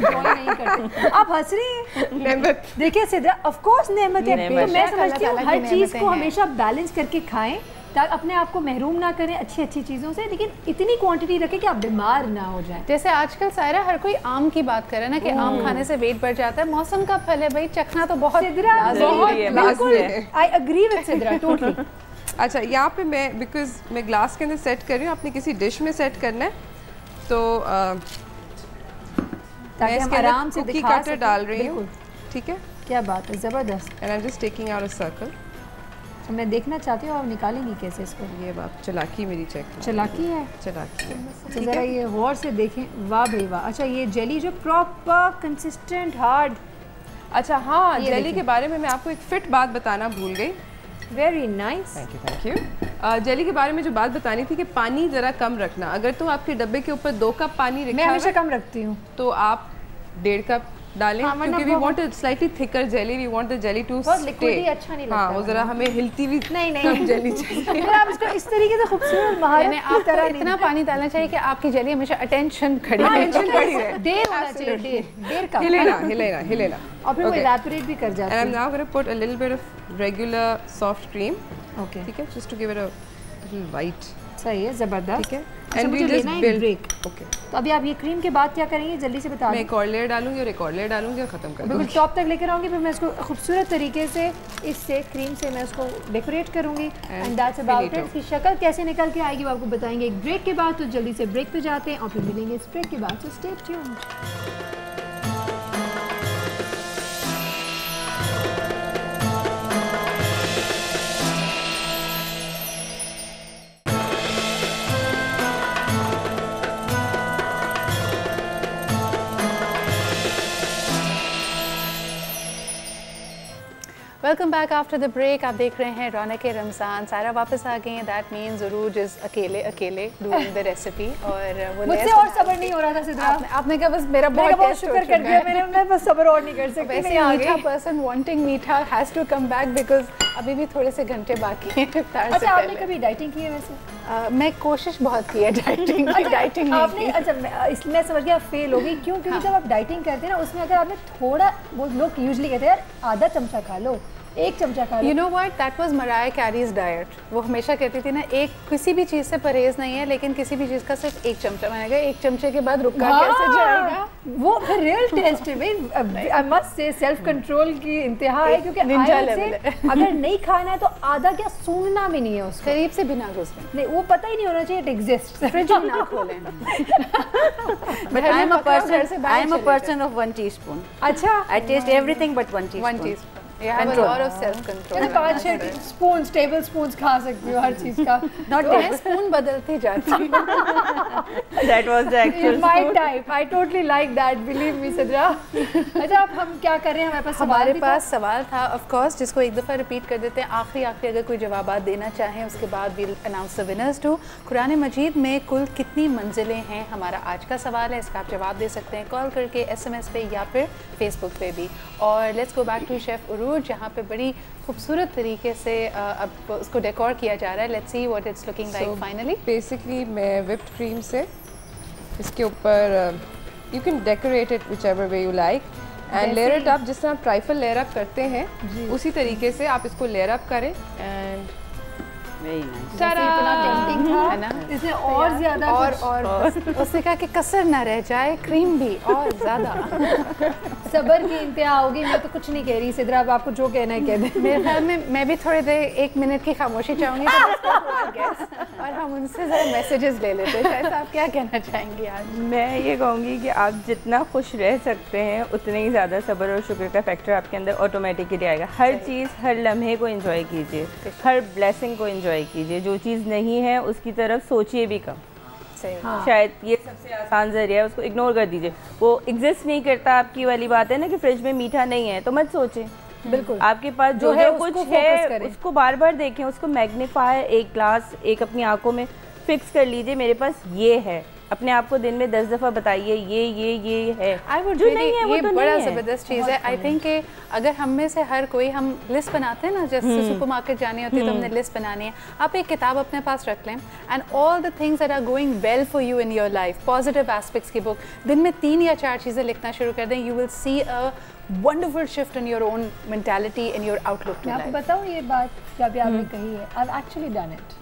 करते। आप हंस रही हैं? नेमत देखिए सिद्रा, ऑफ कोर्स नेमत है। तो मैं समझती हूँ हर चीज़ को हमेशा बैलेंस करके खाएं ताकि अपने आप को महरूम ना करें अच्छी चीज़ों से, लेकिन इतनी क्वांटिटी रखें कि आप बीमार ना हो जाएं। जैसे आजकल सारा हर कोई आम की बात करे ना कि आम खाने से वेट बढ़ जाता है। मौसम का फल है भाई, चखना तो बहुत बिल्कुल, I agree with Sidra totally. अच्छा, यहाँ पे मैं ग्लास के अंदर सेट कर रही हूँ, आपने किसी डिश में सेट करना है तो ताकि हम आराम से कुकी कटर डाल रही हूँ, ठीक है? क्या बात है, ज़बरदस्त। And I am just taking out a circle. तो मैं देखना चाहती हूँ आप निकालेंगी कैसे इसको? ये बात चलाकी मेरी चेक, चलाकी है, चलाकी है। तो ज़रा ये गौर से देखें, वाह भाई वाह। अच्छा, ये जेली जो प्रॉपर कंसिस्टेंट हार्ड। अच्छा हाँ, जेली के बारे में मैं आपको एक फिट बात बताना भूल गई। Very nice, thank you. Jelly के बारे में जो बात बतानी थी कि पानी ज़रा कम रखना। अगर तो आपके डब्बे के ऊपर 2 कप पानी रखा है, मैं हमेशा कम रखती हूँ, तो आप 1.5 कप डालें, क्योंकि we want a slightly thicker jelly, we want the jelly to stay. अच्छा नहीं लगता। हाँ, वो ज़रा हमें हिलती हुई नहीं जेली चाहिए। आप इसको इस तरीके से खूबसूरत महारत की तरह इतना पानी डालना चाहिए कि आपकी जेली हमेशा अटेंशन खड़ी रहे, देर होना चाहिए, देर का हिलेना और फिर वो इवेपोरेट भी कर जाता है। And I'm now going to put a little bit of regular soft cream. Okay. ठीक है, just to give it a little white. सही है, ज़बरदस्त। ठीक है, and we just break. Okay. तो अभी आप ये क्रीम के बाद क्या करेंगे जल्दी से बता दें। मैं एक और लेयर डालूंगी और एक और लेयर डालूंगी और ख़त्म कर दूंगी। बिल्कुल टॉप तक लेकर आऊँगी, फिर मैं इसको खूबसूरत तरीके से इससे क्रीम से मैं इसको डेकोरेट करूँगी। And that's about it. इसकी शक्ल कैसे निकल के आएगी वो आपको बताएंगे एक ब्रेक के बाद। तो जल्दी से ब्रेक पे जाते हैं और फिर मिलेंगे इस ब्रेक के बाद। So stay tuned. Welcome back after the break. आप देख रहे हैं रौनक रमज़ान। सारा वापस आ गई हैं। दैट मीन्स उरूज इज अकेले डूइंग द रेसिपी। और वो मुझसे और सब्र नहीं हो रहा था सिद्रा। आपने कहा बस मेरा बहुत शुक्र कर दिया, मैं बस सब्र और नहीं कर सकती। वैसे मीठा पर्सन वांटिंग मीठा has to come back because अभी भी थोड़े से घंटे बाकी हैं इफ्तार से। अच्छा, आपने कभी डाइटिंग की है? वैसे मैं कोशिश बहुत की है डाइटिंग की। डाइटिंग आपने, अच्छा इसमें समझ गया फेल होगी क्यों? क्योंकि जब आप डाइटिंग करते हैं ना, उसमें अगर आपने थोड़ा, वो लोग यूजुअली कहते हैं यार आधा चमचा खा लो, एक चमचा खा लो। You know what? That was Mariah Carey's diet. वो हमेशा कहती थी ना, एक किसी भी चीज़ से परहेज नहीं है, लेकिन किसी भी चीज़ का सिर्फ एक चमचा। मैंने कहा एक चमचे के बाद रुका कैसे जाएगा? वो फिर रियल टेस्ट है भाई। I must say self control की इंतहा है, क्योंकि निंजा iron लेवल से है। अगर नहीं खाना है तो आधा क्या सूंघना भी नहीं है उसको, करीब से बिना घुसने। नहीं वो पता ही नहीं होना चाहिए इट एग्जिस्ट। फ्रिज भी ना खोलें। But I am a person of 1 teaspoon. अच्छा, I taste everything but 1 teaspoon. 1 teaspoon. You have a lot of self control. 5-6 spoon table spoon खा सकती हो हर चीज का। Not तो मैं स्पून बदलती जाती हूँ। That was the actual My spoon. type. I totally like that. Believe me, Sidra. अच्छा, अब हम क्या कर रहे हैं? हमारे पास हमारे पास सवाल था ऑफ कोर्स, जिसको एक दफ़ा रिपीट कर देते हैं। आखिरी अगर कोई जवाबात देना चाहें, उसके बाद will announce the winners too. कुरान मजीद में कुल कितनी मंजिलें हैं, हमारा आज का सवाल है। इसका आप जवाब दे सकते हैं कॉल करके, SMS पे या फिर फेसबुक पे भी। और let's go back to chef Urooj, जहाँ पे बड़ी खूबसूरत तरीके से अब उसको डेकोर किया जा रहा है। Let's see what it's looking like finally. Basically मैं whipped क्रीम से इसके ऊपर you can decorate it which ever way you like and layer it up. जिस तरह आप ट्राइफल लेयर अप करते हैं उसी तरीके से आप इसको लेयर अप करें एंड Very nice. है ना? इसने और ज्यादा और उसने कहा कि कसर ना रह जाए, क्रीम भी और ज़्यादा। सबर की इंतहा होगी। मैं तो कुछ नहीं कह रही सिद्रा, अब आपको जो कहना है कह दें। मेरे ख्याल में मैं भी थोड़ी देर 1 मिनट की खामोशी चाहूँगी और हम उनसे ज़रा मैसेजेस ले लेते हैं। शायद आप क्या कहना चाहेंगी आज? मैं ये कहूँगी कि आप जितना खुश रह सकते हैं उतने ही ज़्यादा सब्र और शुक्र का फैक्टर आपके अंदर ऑटोमेटिकली आएगा। हर चीज़, हर लम्हे को एंजॉय कीजिए, हर ब्लेसिंग को एंजॉय कीजिए। जो चीज़ नहीं है उसकी तरफ सोचिए भी कम। हाँ। शायद ये सबसे आसान जरिया है, उसको इग्नोर कर दीजिए। वो एग्जिस्ट नहीं करता, आपकी वाली बात है ना कि फ्रिज में मीठा नहीं है तो मत सोचें। बिल्कुल, आपके पास जो है कुछ उसको है focus करें। उसको बार बार देखें, उसको मैग्नीफाई एक ग्लास एक अपनी आंखों में फिक्स कर लीजिए। मेरे पास ये है, अपने आप को दिन में 10 दफ़ा बताइए ये है। आई वुड जो नहीं है वो ये तो बड़ा नहीं है। ज़बरदस्त चीज़ है। आई थिंक कि अगर हम में से हर कोई, हम लिस्ट बनाते हैं ना, जैसे सुपरमार्केट जानी होती है तो हमने लिस्ट बनानी है। आप एक किताब अपने पास रख लें and all the things that are going well for you in your life, positive aspects की बुक। दिन में 3 या 4 चीज़ें लिखना शुरू कर दें, you will see a wonderful shift in your own mentality and your outlook to मैं आपको life. बताऊँ ये बात जो अभी आपने कही है, I've actually done it.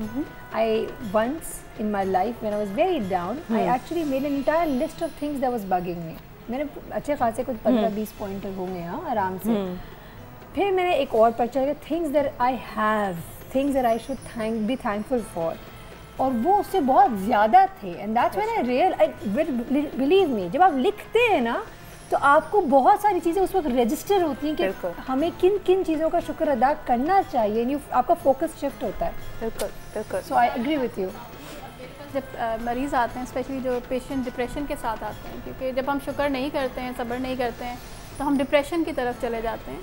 I once in my life when I was very down, I actually made an entire list of things that was bugging me. मैंने अच्छे खासे कुछ 15-20 पॉइंट होंगे हाँ आराम से। फिर मैंने एक और पर्चा किया things that I have, things that I should be thankful for. और वो उससे बहुत ज़्यादा थे and that's when I believe me, जब आप लिखते हैं ना तो आपको बहुत सारी चीज़ें उस वक्त रजिस्टर होती हैं कि हमें किन किन चीज़ों का शुक्र अदा करना चाहिए। आपका फोकस शिफ्ट होता है। बिल्कुल बिल्कुल। सो आई एग्री विथ यू। जब मरीज़ आते हैं, स्पेशली जो पेशेंट डिप्रेशन के साथ आते हैं, क्योंकि जब हम शुक्र नहीं करते हैं, सब्र नहीं करते हैं, तो हम डिप्रेशन की तरफ चले जाते हैं।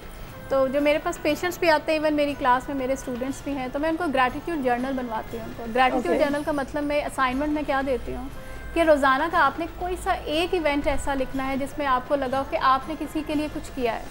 तो जो मेरे पास पेशेंट्स भी आते हैं, इवन मेरी क्लास में मेरे स्टूडेंट्स भी हैं, तो मैं उनको ग्रैटिट्यूड जर्नल बनवाती हूँ। उनको ग्रैटिट्यूड जर्नल का मतलब मैं असाइनमेंट में क्या देती हूँ कि रोज़ाना का आपने कोई सा एक इवेंट ऐसा लिखना है जिसमें आपको लगा हो कि आपने किसी के लिए कुछ किया है,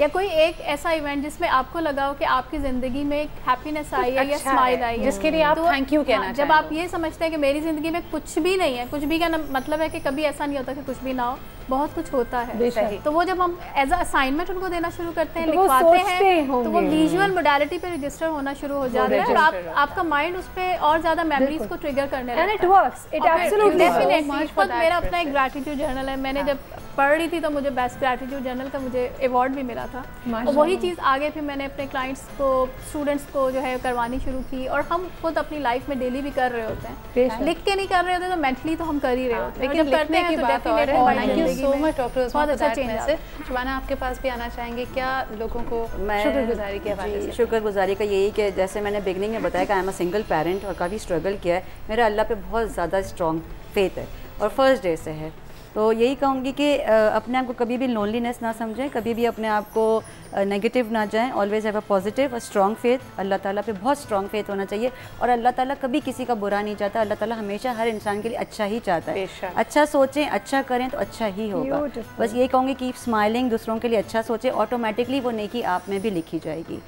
या कोई एक ऐसा इवेंट जिसमें आपको लगा हो कि आपकी ज़िंदगी में एक हैप्पीनेस आई है या स्माइल आई है, जिसके लिए आप थैंक यू कहना जब आप ये समझते हैं कि मेरी ज़िंदगी में कुछ भी नहीं है, कुछ भी का मतलब है कि कभी ऐसा नहीं होता कि कुछ भी ना हो, बहुत कुछ होता है। तो वो जब हम एज अ असाइनमेंट उनको देना शुरू करते हैं, लिखवाते हैं, तो वो विजुअल मोडालिटी पे रजिस्टर होना शुरू हो जाता है और आपका माइंड उस पर और ज़्यादा मेमोरीज को ट्रिगर करने लगता है। And it works, it absolutely definitely. मेरा अपना एक ग्रैटिट्यूड जर्नल है, मैंने जब पढ़ रही थी तो मुझे बेस्ट ग्रैटिट्यूड जर्नल का मुझे अवार्ड भी मिला था। और वही चीज़ आगे फिर मैंने अपने क्लाइंट्स को, स्टूडेंट्स को जो है करवानी शुरू की, और हम खुद अपनी लाइफ में डेली भी कर रहे होते हैं। लिख के नहीं कर रहे होते तो मेंटली तो हम कर ही रहे होते हैं, लेकिन जब करते हैं तो डेफिनेटली सो मच डॉक्टर बहुत अच्छा चेंज आता है। शुबाना, आपके पास भी आना चाहेंगे क्या लोगों को शुक्रगुजारी के हवाले से? शुक्रगुजारी का यही कि जैसे मैंने बिगनिंग में बताया कि I am a single parent और काफ़ी स्ट्रगल किया है। मेरा अल्लाह पे बहुत ज़्यादा स्ट्रॉन्ग फेथ है और फर्स्ट डे से है। तो यही कहूँगी कि अपने आप को कभी भी लोनलीनेस ना समझें, कभी भी अपने आप को नेगेटिव ना जाएं। ऑलवेज हैव अ पॉजिटिव और स्ट्रॉन्ग फेथ। अल्लाह ताला पे बहुत स्ट्रॉन्ग फेथ होना चाहिए और अल्लाह ताला कभी किसी का बुरा नहीं चाहता। अल्लाह ताला हमेशा हर इंसान के लिए अच्छा ही चाहता है। अच्छा सोचें, अच्छा करें तो अच्छा ही होगा। बस यही कहूँगी कि स्माइलिंग, दूसरों के लिए अच्छा सोचें, ऑटोमेटिकली वो नेकी आप में भी लिखी जाएगी।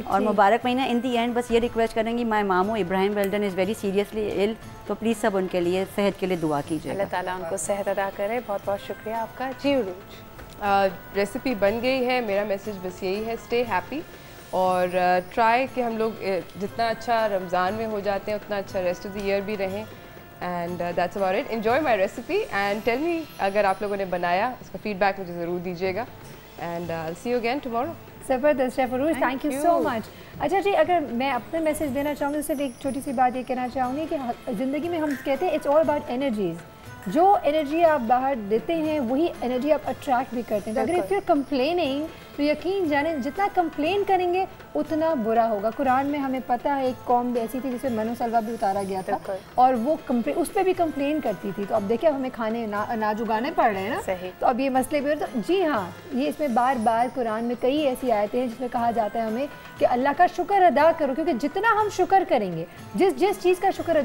और मुबारक महीना। इन दी एंड बस ये रिक्वेस्ट करेंगी, माय मामू इब्राहिम वेल्डन इज़ वेरी सीरियसली इल, तो प्लीज़ सब उनके लिए सेहत के लिए दुआ कीजिए। अल्लाह ताला उनको सेहत अदा करे। बहुत बहुत शुक्रिया आपका। जी उरूज, रेसिपी बन गई है। मेरा मैसेज बस यही है, स्टे हैप्पी और ट्राई कि हम लोग जितना अच्छा रमज़ान में हो जाते हैं उतना अच्छा रेस्ट ऑफ द ईयर भी रहें। And that's about it. Enjoy my recipe and tell me अगर आप लोगों ने बनाया उसका फीडबैक मुझे ज़रूर दीजिएगा। And I see you again tomorrow. ज़बरदस्त chef Arooj, thank you so much. अच्छा जी, अगर मैं अपना मैसेज देना चाहूँगी तो सिर्फ एक छोटी सी बात ये कहना चाहूँगी कि ज़िंदगी में हम कहते हैं इट्स ऑल अबाउट एनर्जीज़। जो एनर्जी आप बाहर देते हैं वही एनर्जी आप अट्रैक्ट भी करते हैं। तो अगर इफ़ यू कंप्लेनिंग तो यकीन जाने जितना कंप्लेन करेंगे उतना बुरा होगा। कुरान में हमें पता है एक कौम भी ऐसी थी जिसमें मनु सलवा भी उतारा गया था और वो उस पर भी कंप्लेन करती थी। तो अब देखिए हमें खाने अनाज उगाने पड़ रहे हैं ना, सही। तो अब ये मसले भी तो जी हाँ, ये इसमें बार बार कुरान में कई ऐसी आयतें हैं जिसमें कहा जाता है हमें कि अल्लाह का शुक्र अदा करो, क्योंकि जितना हम शुक्र करेंगे, जिस चीज़ का शुक्र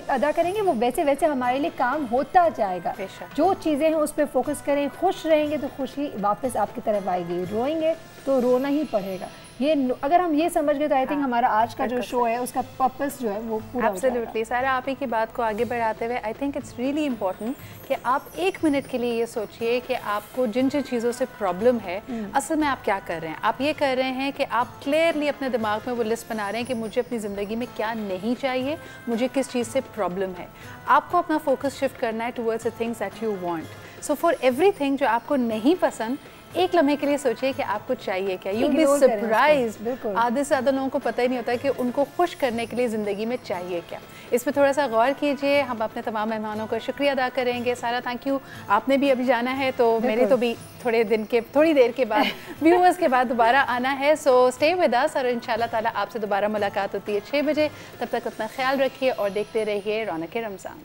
अदा करेंगे वो वैसे वैसे हमारे लिए काम होता जाएगा। जो चीज़ें हैं उस पर फोकस करें, खुश रहेंगे तो खुशी वापस आपकी तरफ आएगी, रोएंगे तो रोना ही पड़ेगा। ये अगर हम ये समझ गए तो आई थिंक हमारा आज का जो शो है उसका पर्पस जो है वो पूरा हो जाएगा। एब्सोल्युटली। सारा आप ही की बात को आगे बढ़ाते हुए I think it's really important कि आप एक मिनट के लिए ये सोचिए कि आपको जिन जिन चीज़ों से प्रॉब्लम है असल में आप क्या कर रहे हैं। आप ये कर रहे हैं कि आप क्लियरली अपने दिमाग में वो लिस्ट बना रहे हैं कि मुझे अपनी ज़िंदगी में क्या नहीं चाहिए, मुझे किस चीज़ से प्रॉब्लम है। आपको अपना फोकस शिफ्ट करना है towards the things that you want. So for everything जो आपको नहीं पसंद, एक लम्हे के लिए सोचिए कि आपको चाहिए क्या। You be surprised. आधे से ज़्यादा लोगों को पता ही नहीं होता कि उनको खुश करने के लिए ज़िंदगी में चाहिए क्या। इस पर थोड़ा सा गौर कीजिए। हम अपने तमाम मेहमानों का शुक्रिया अदा करेंगे। सारा थैंक यू। आपने भी अभी जाना है तो मेरे तो भी थोड़ी देर के बाद व्यूअर्स के बाद दोबारा आना है। सो स्टे विद अस और इंशाल्लाह ताला आपसे दोबारा मुलाकात होती है 6 बजे। तब तक अपना ख्याल रखिए और देखते रहिए रौनक रमज़ान।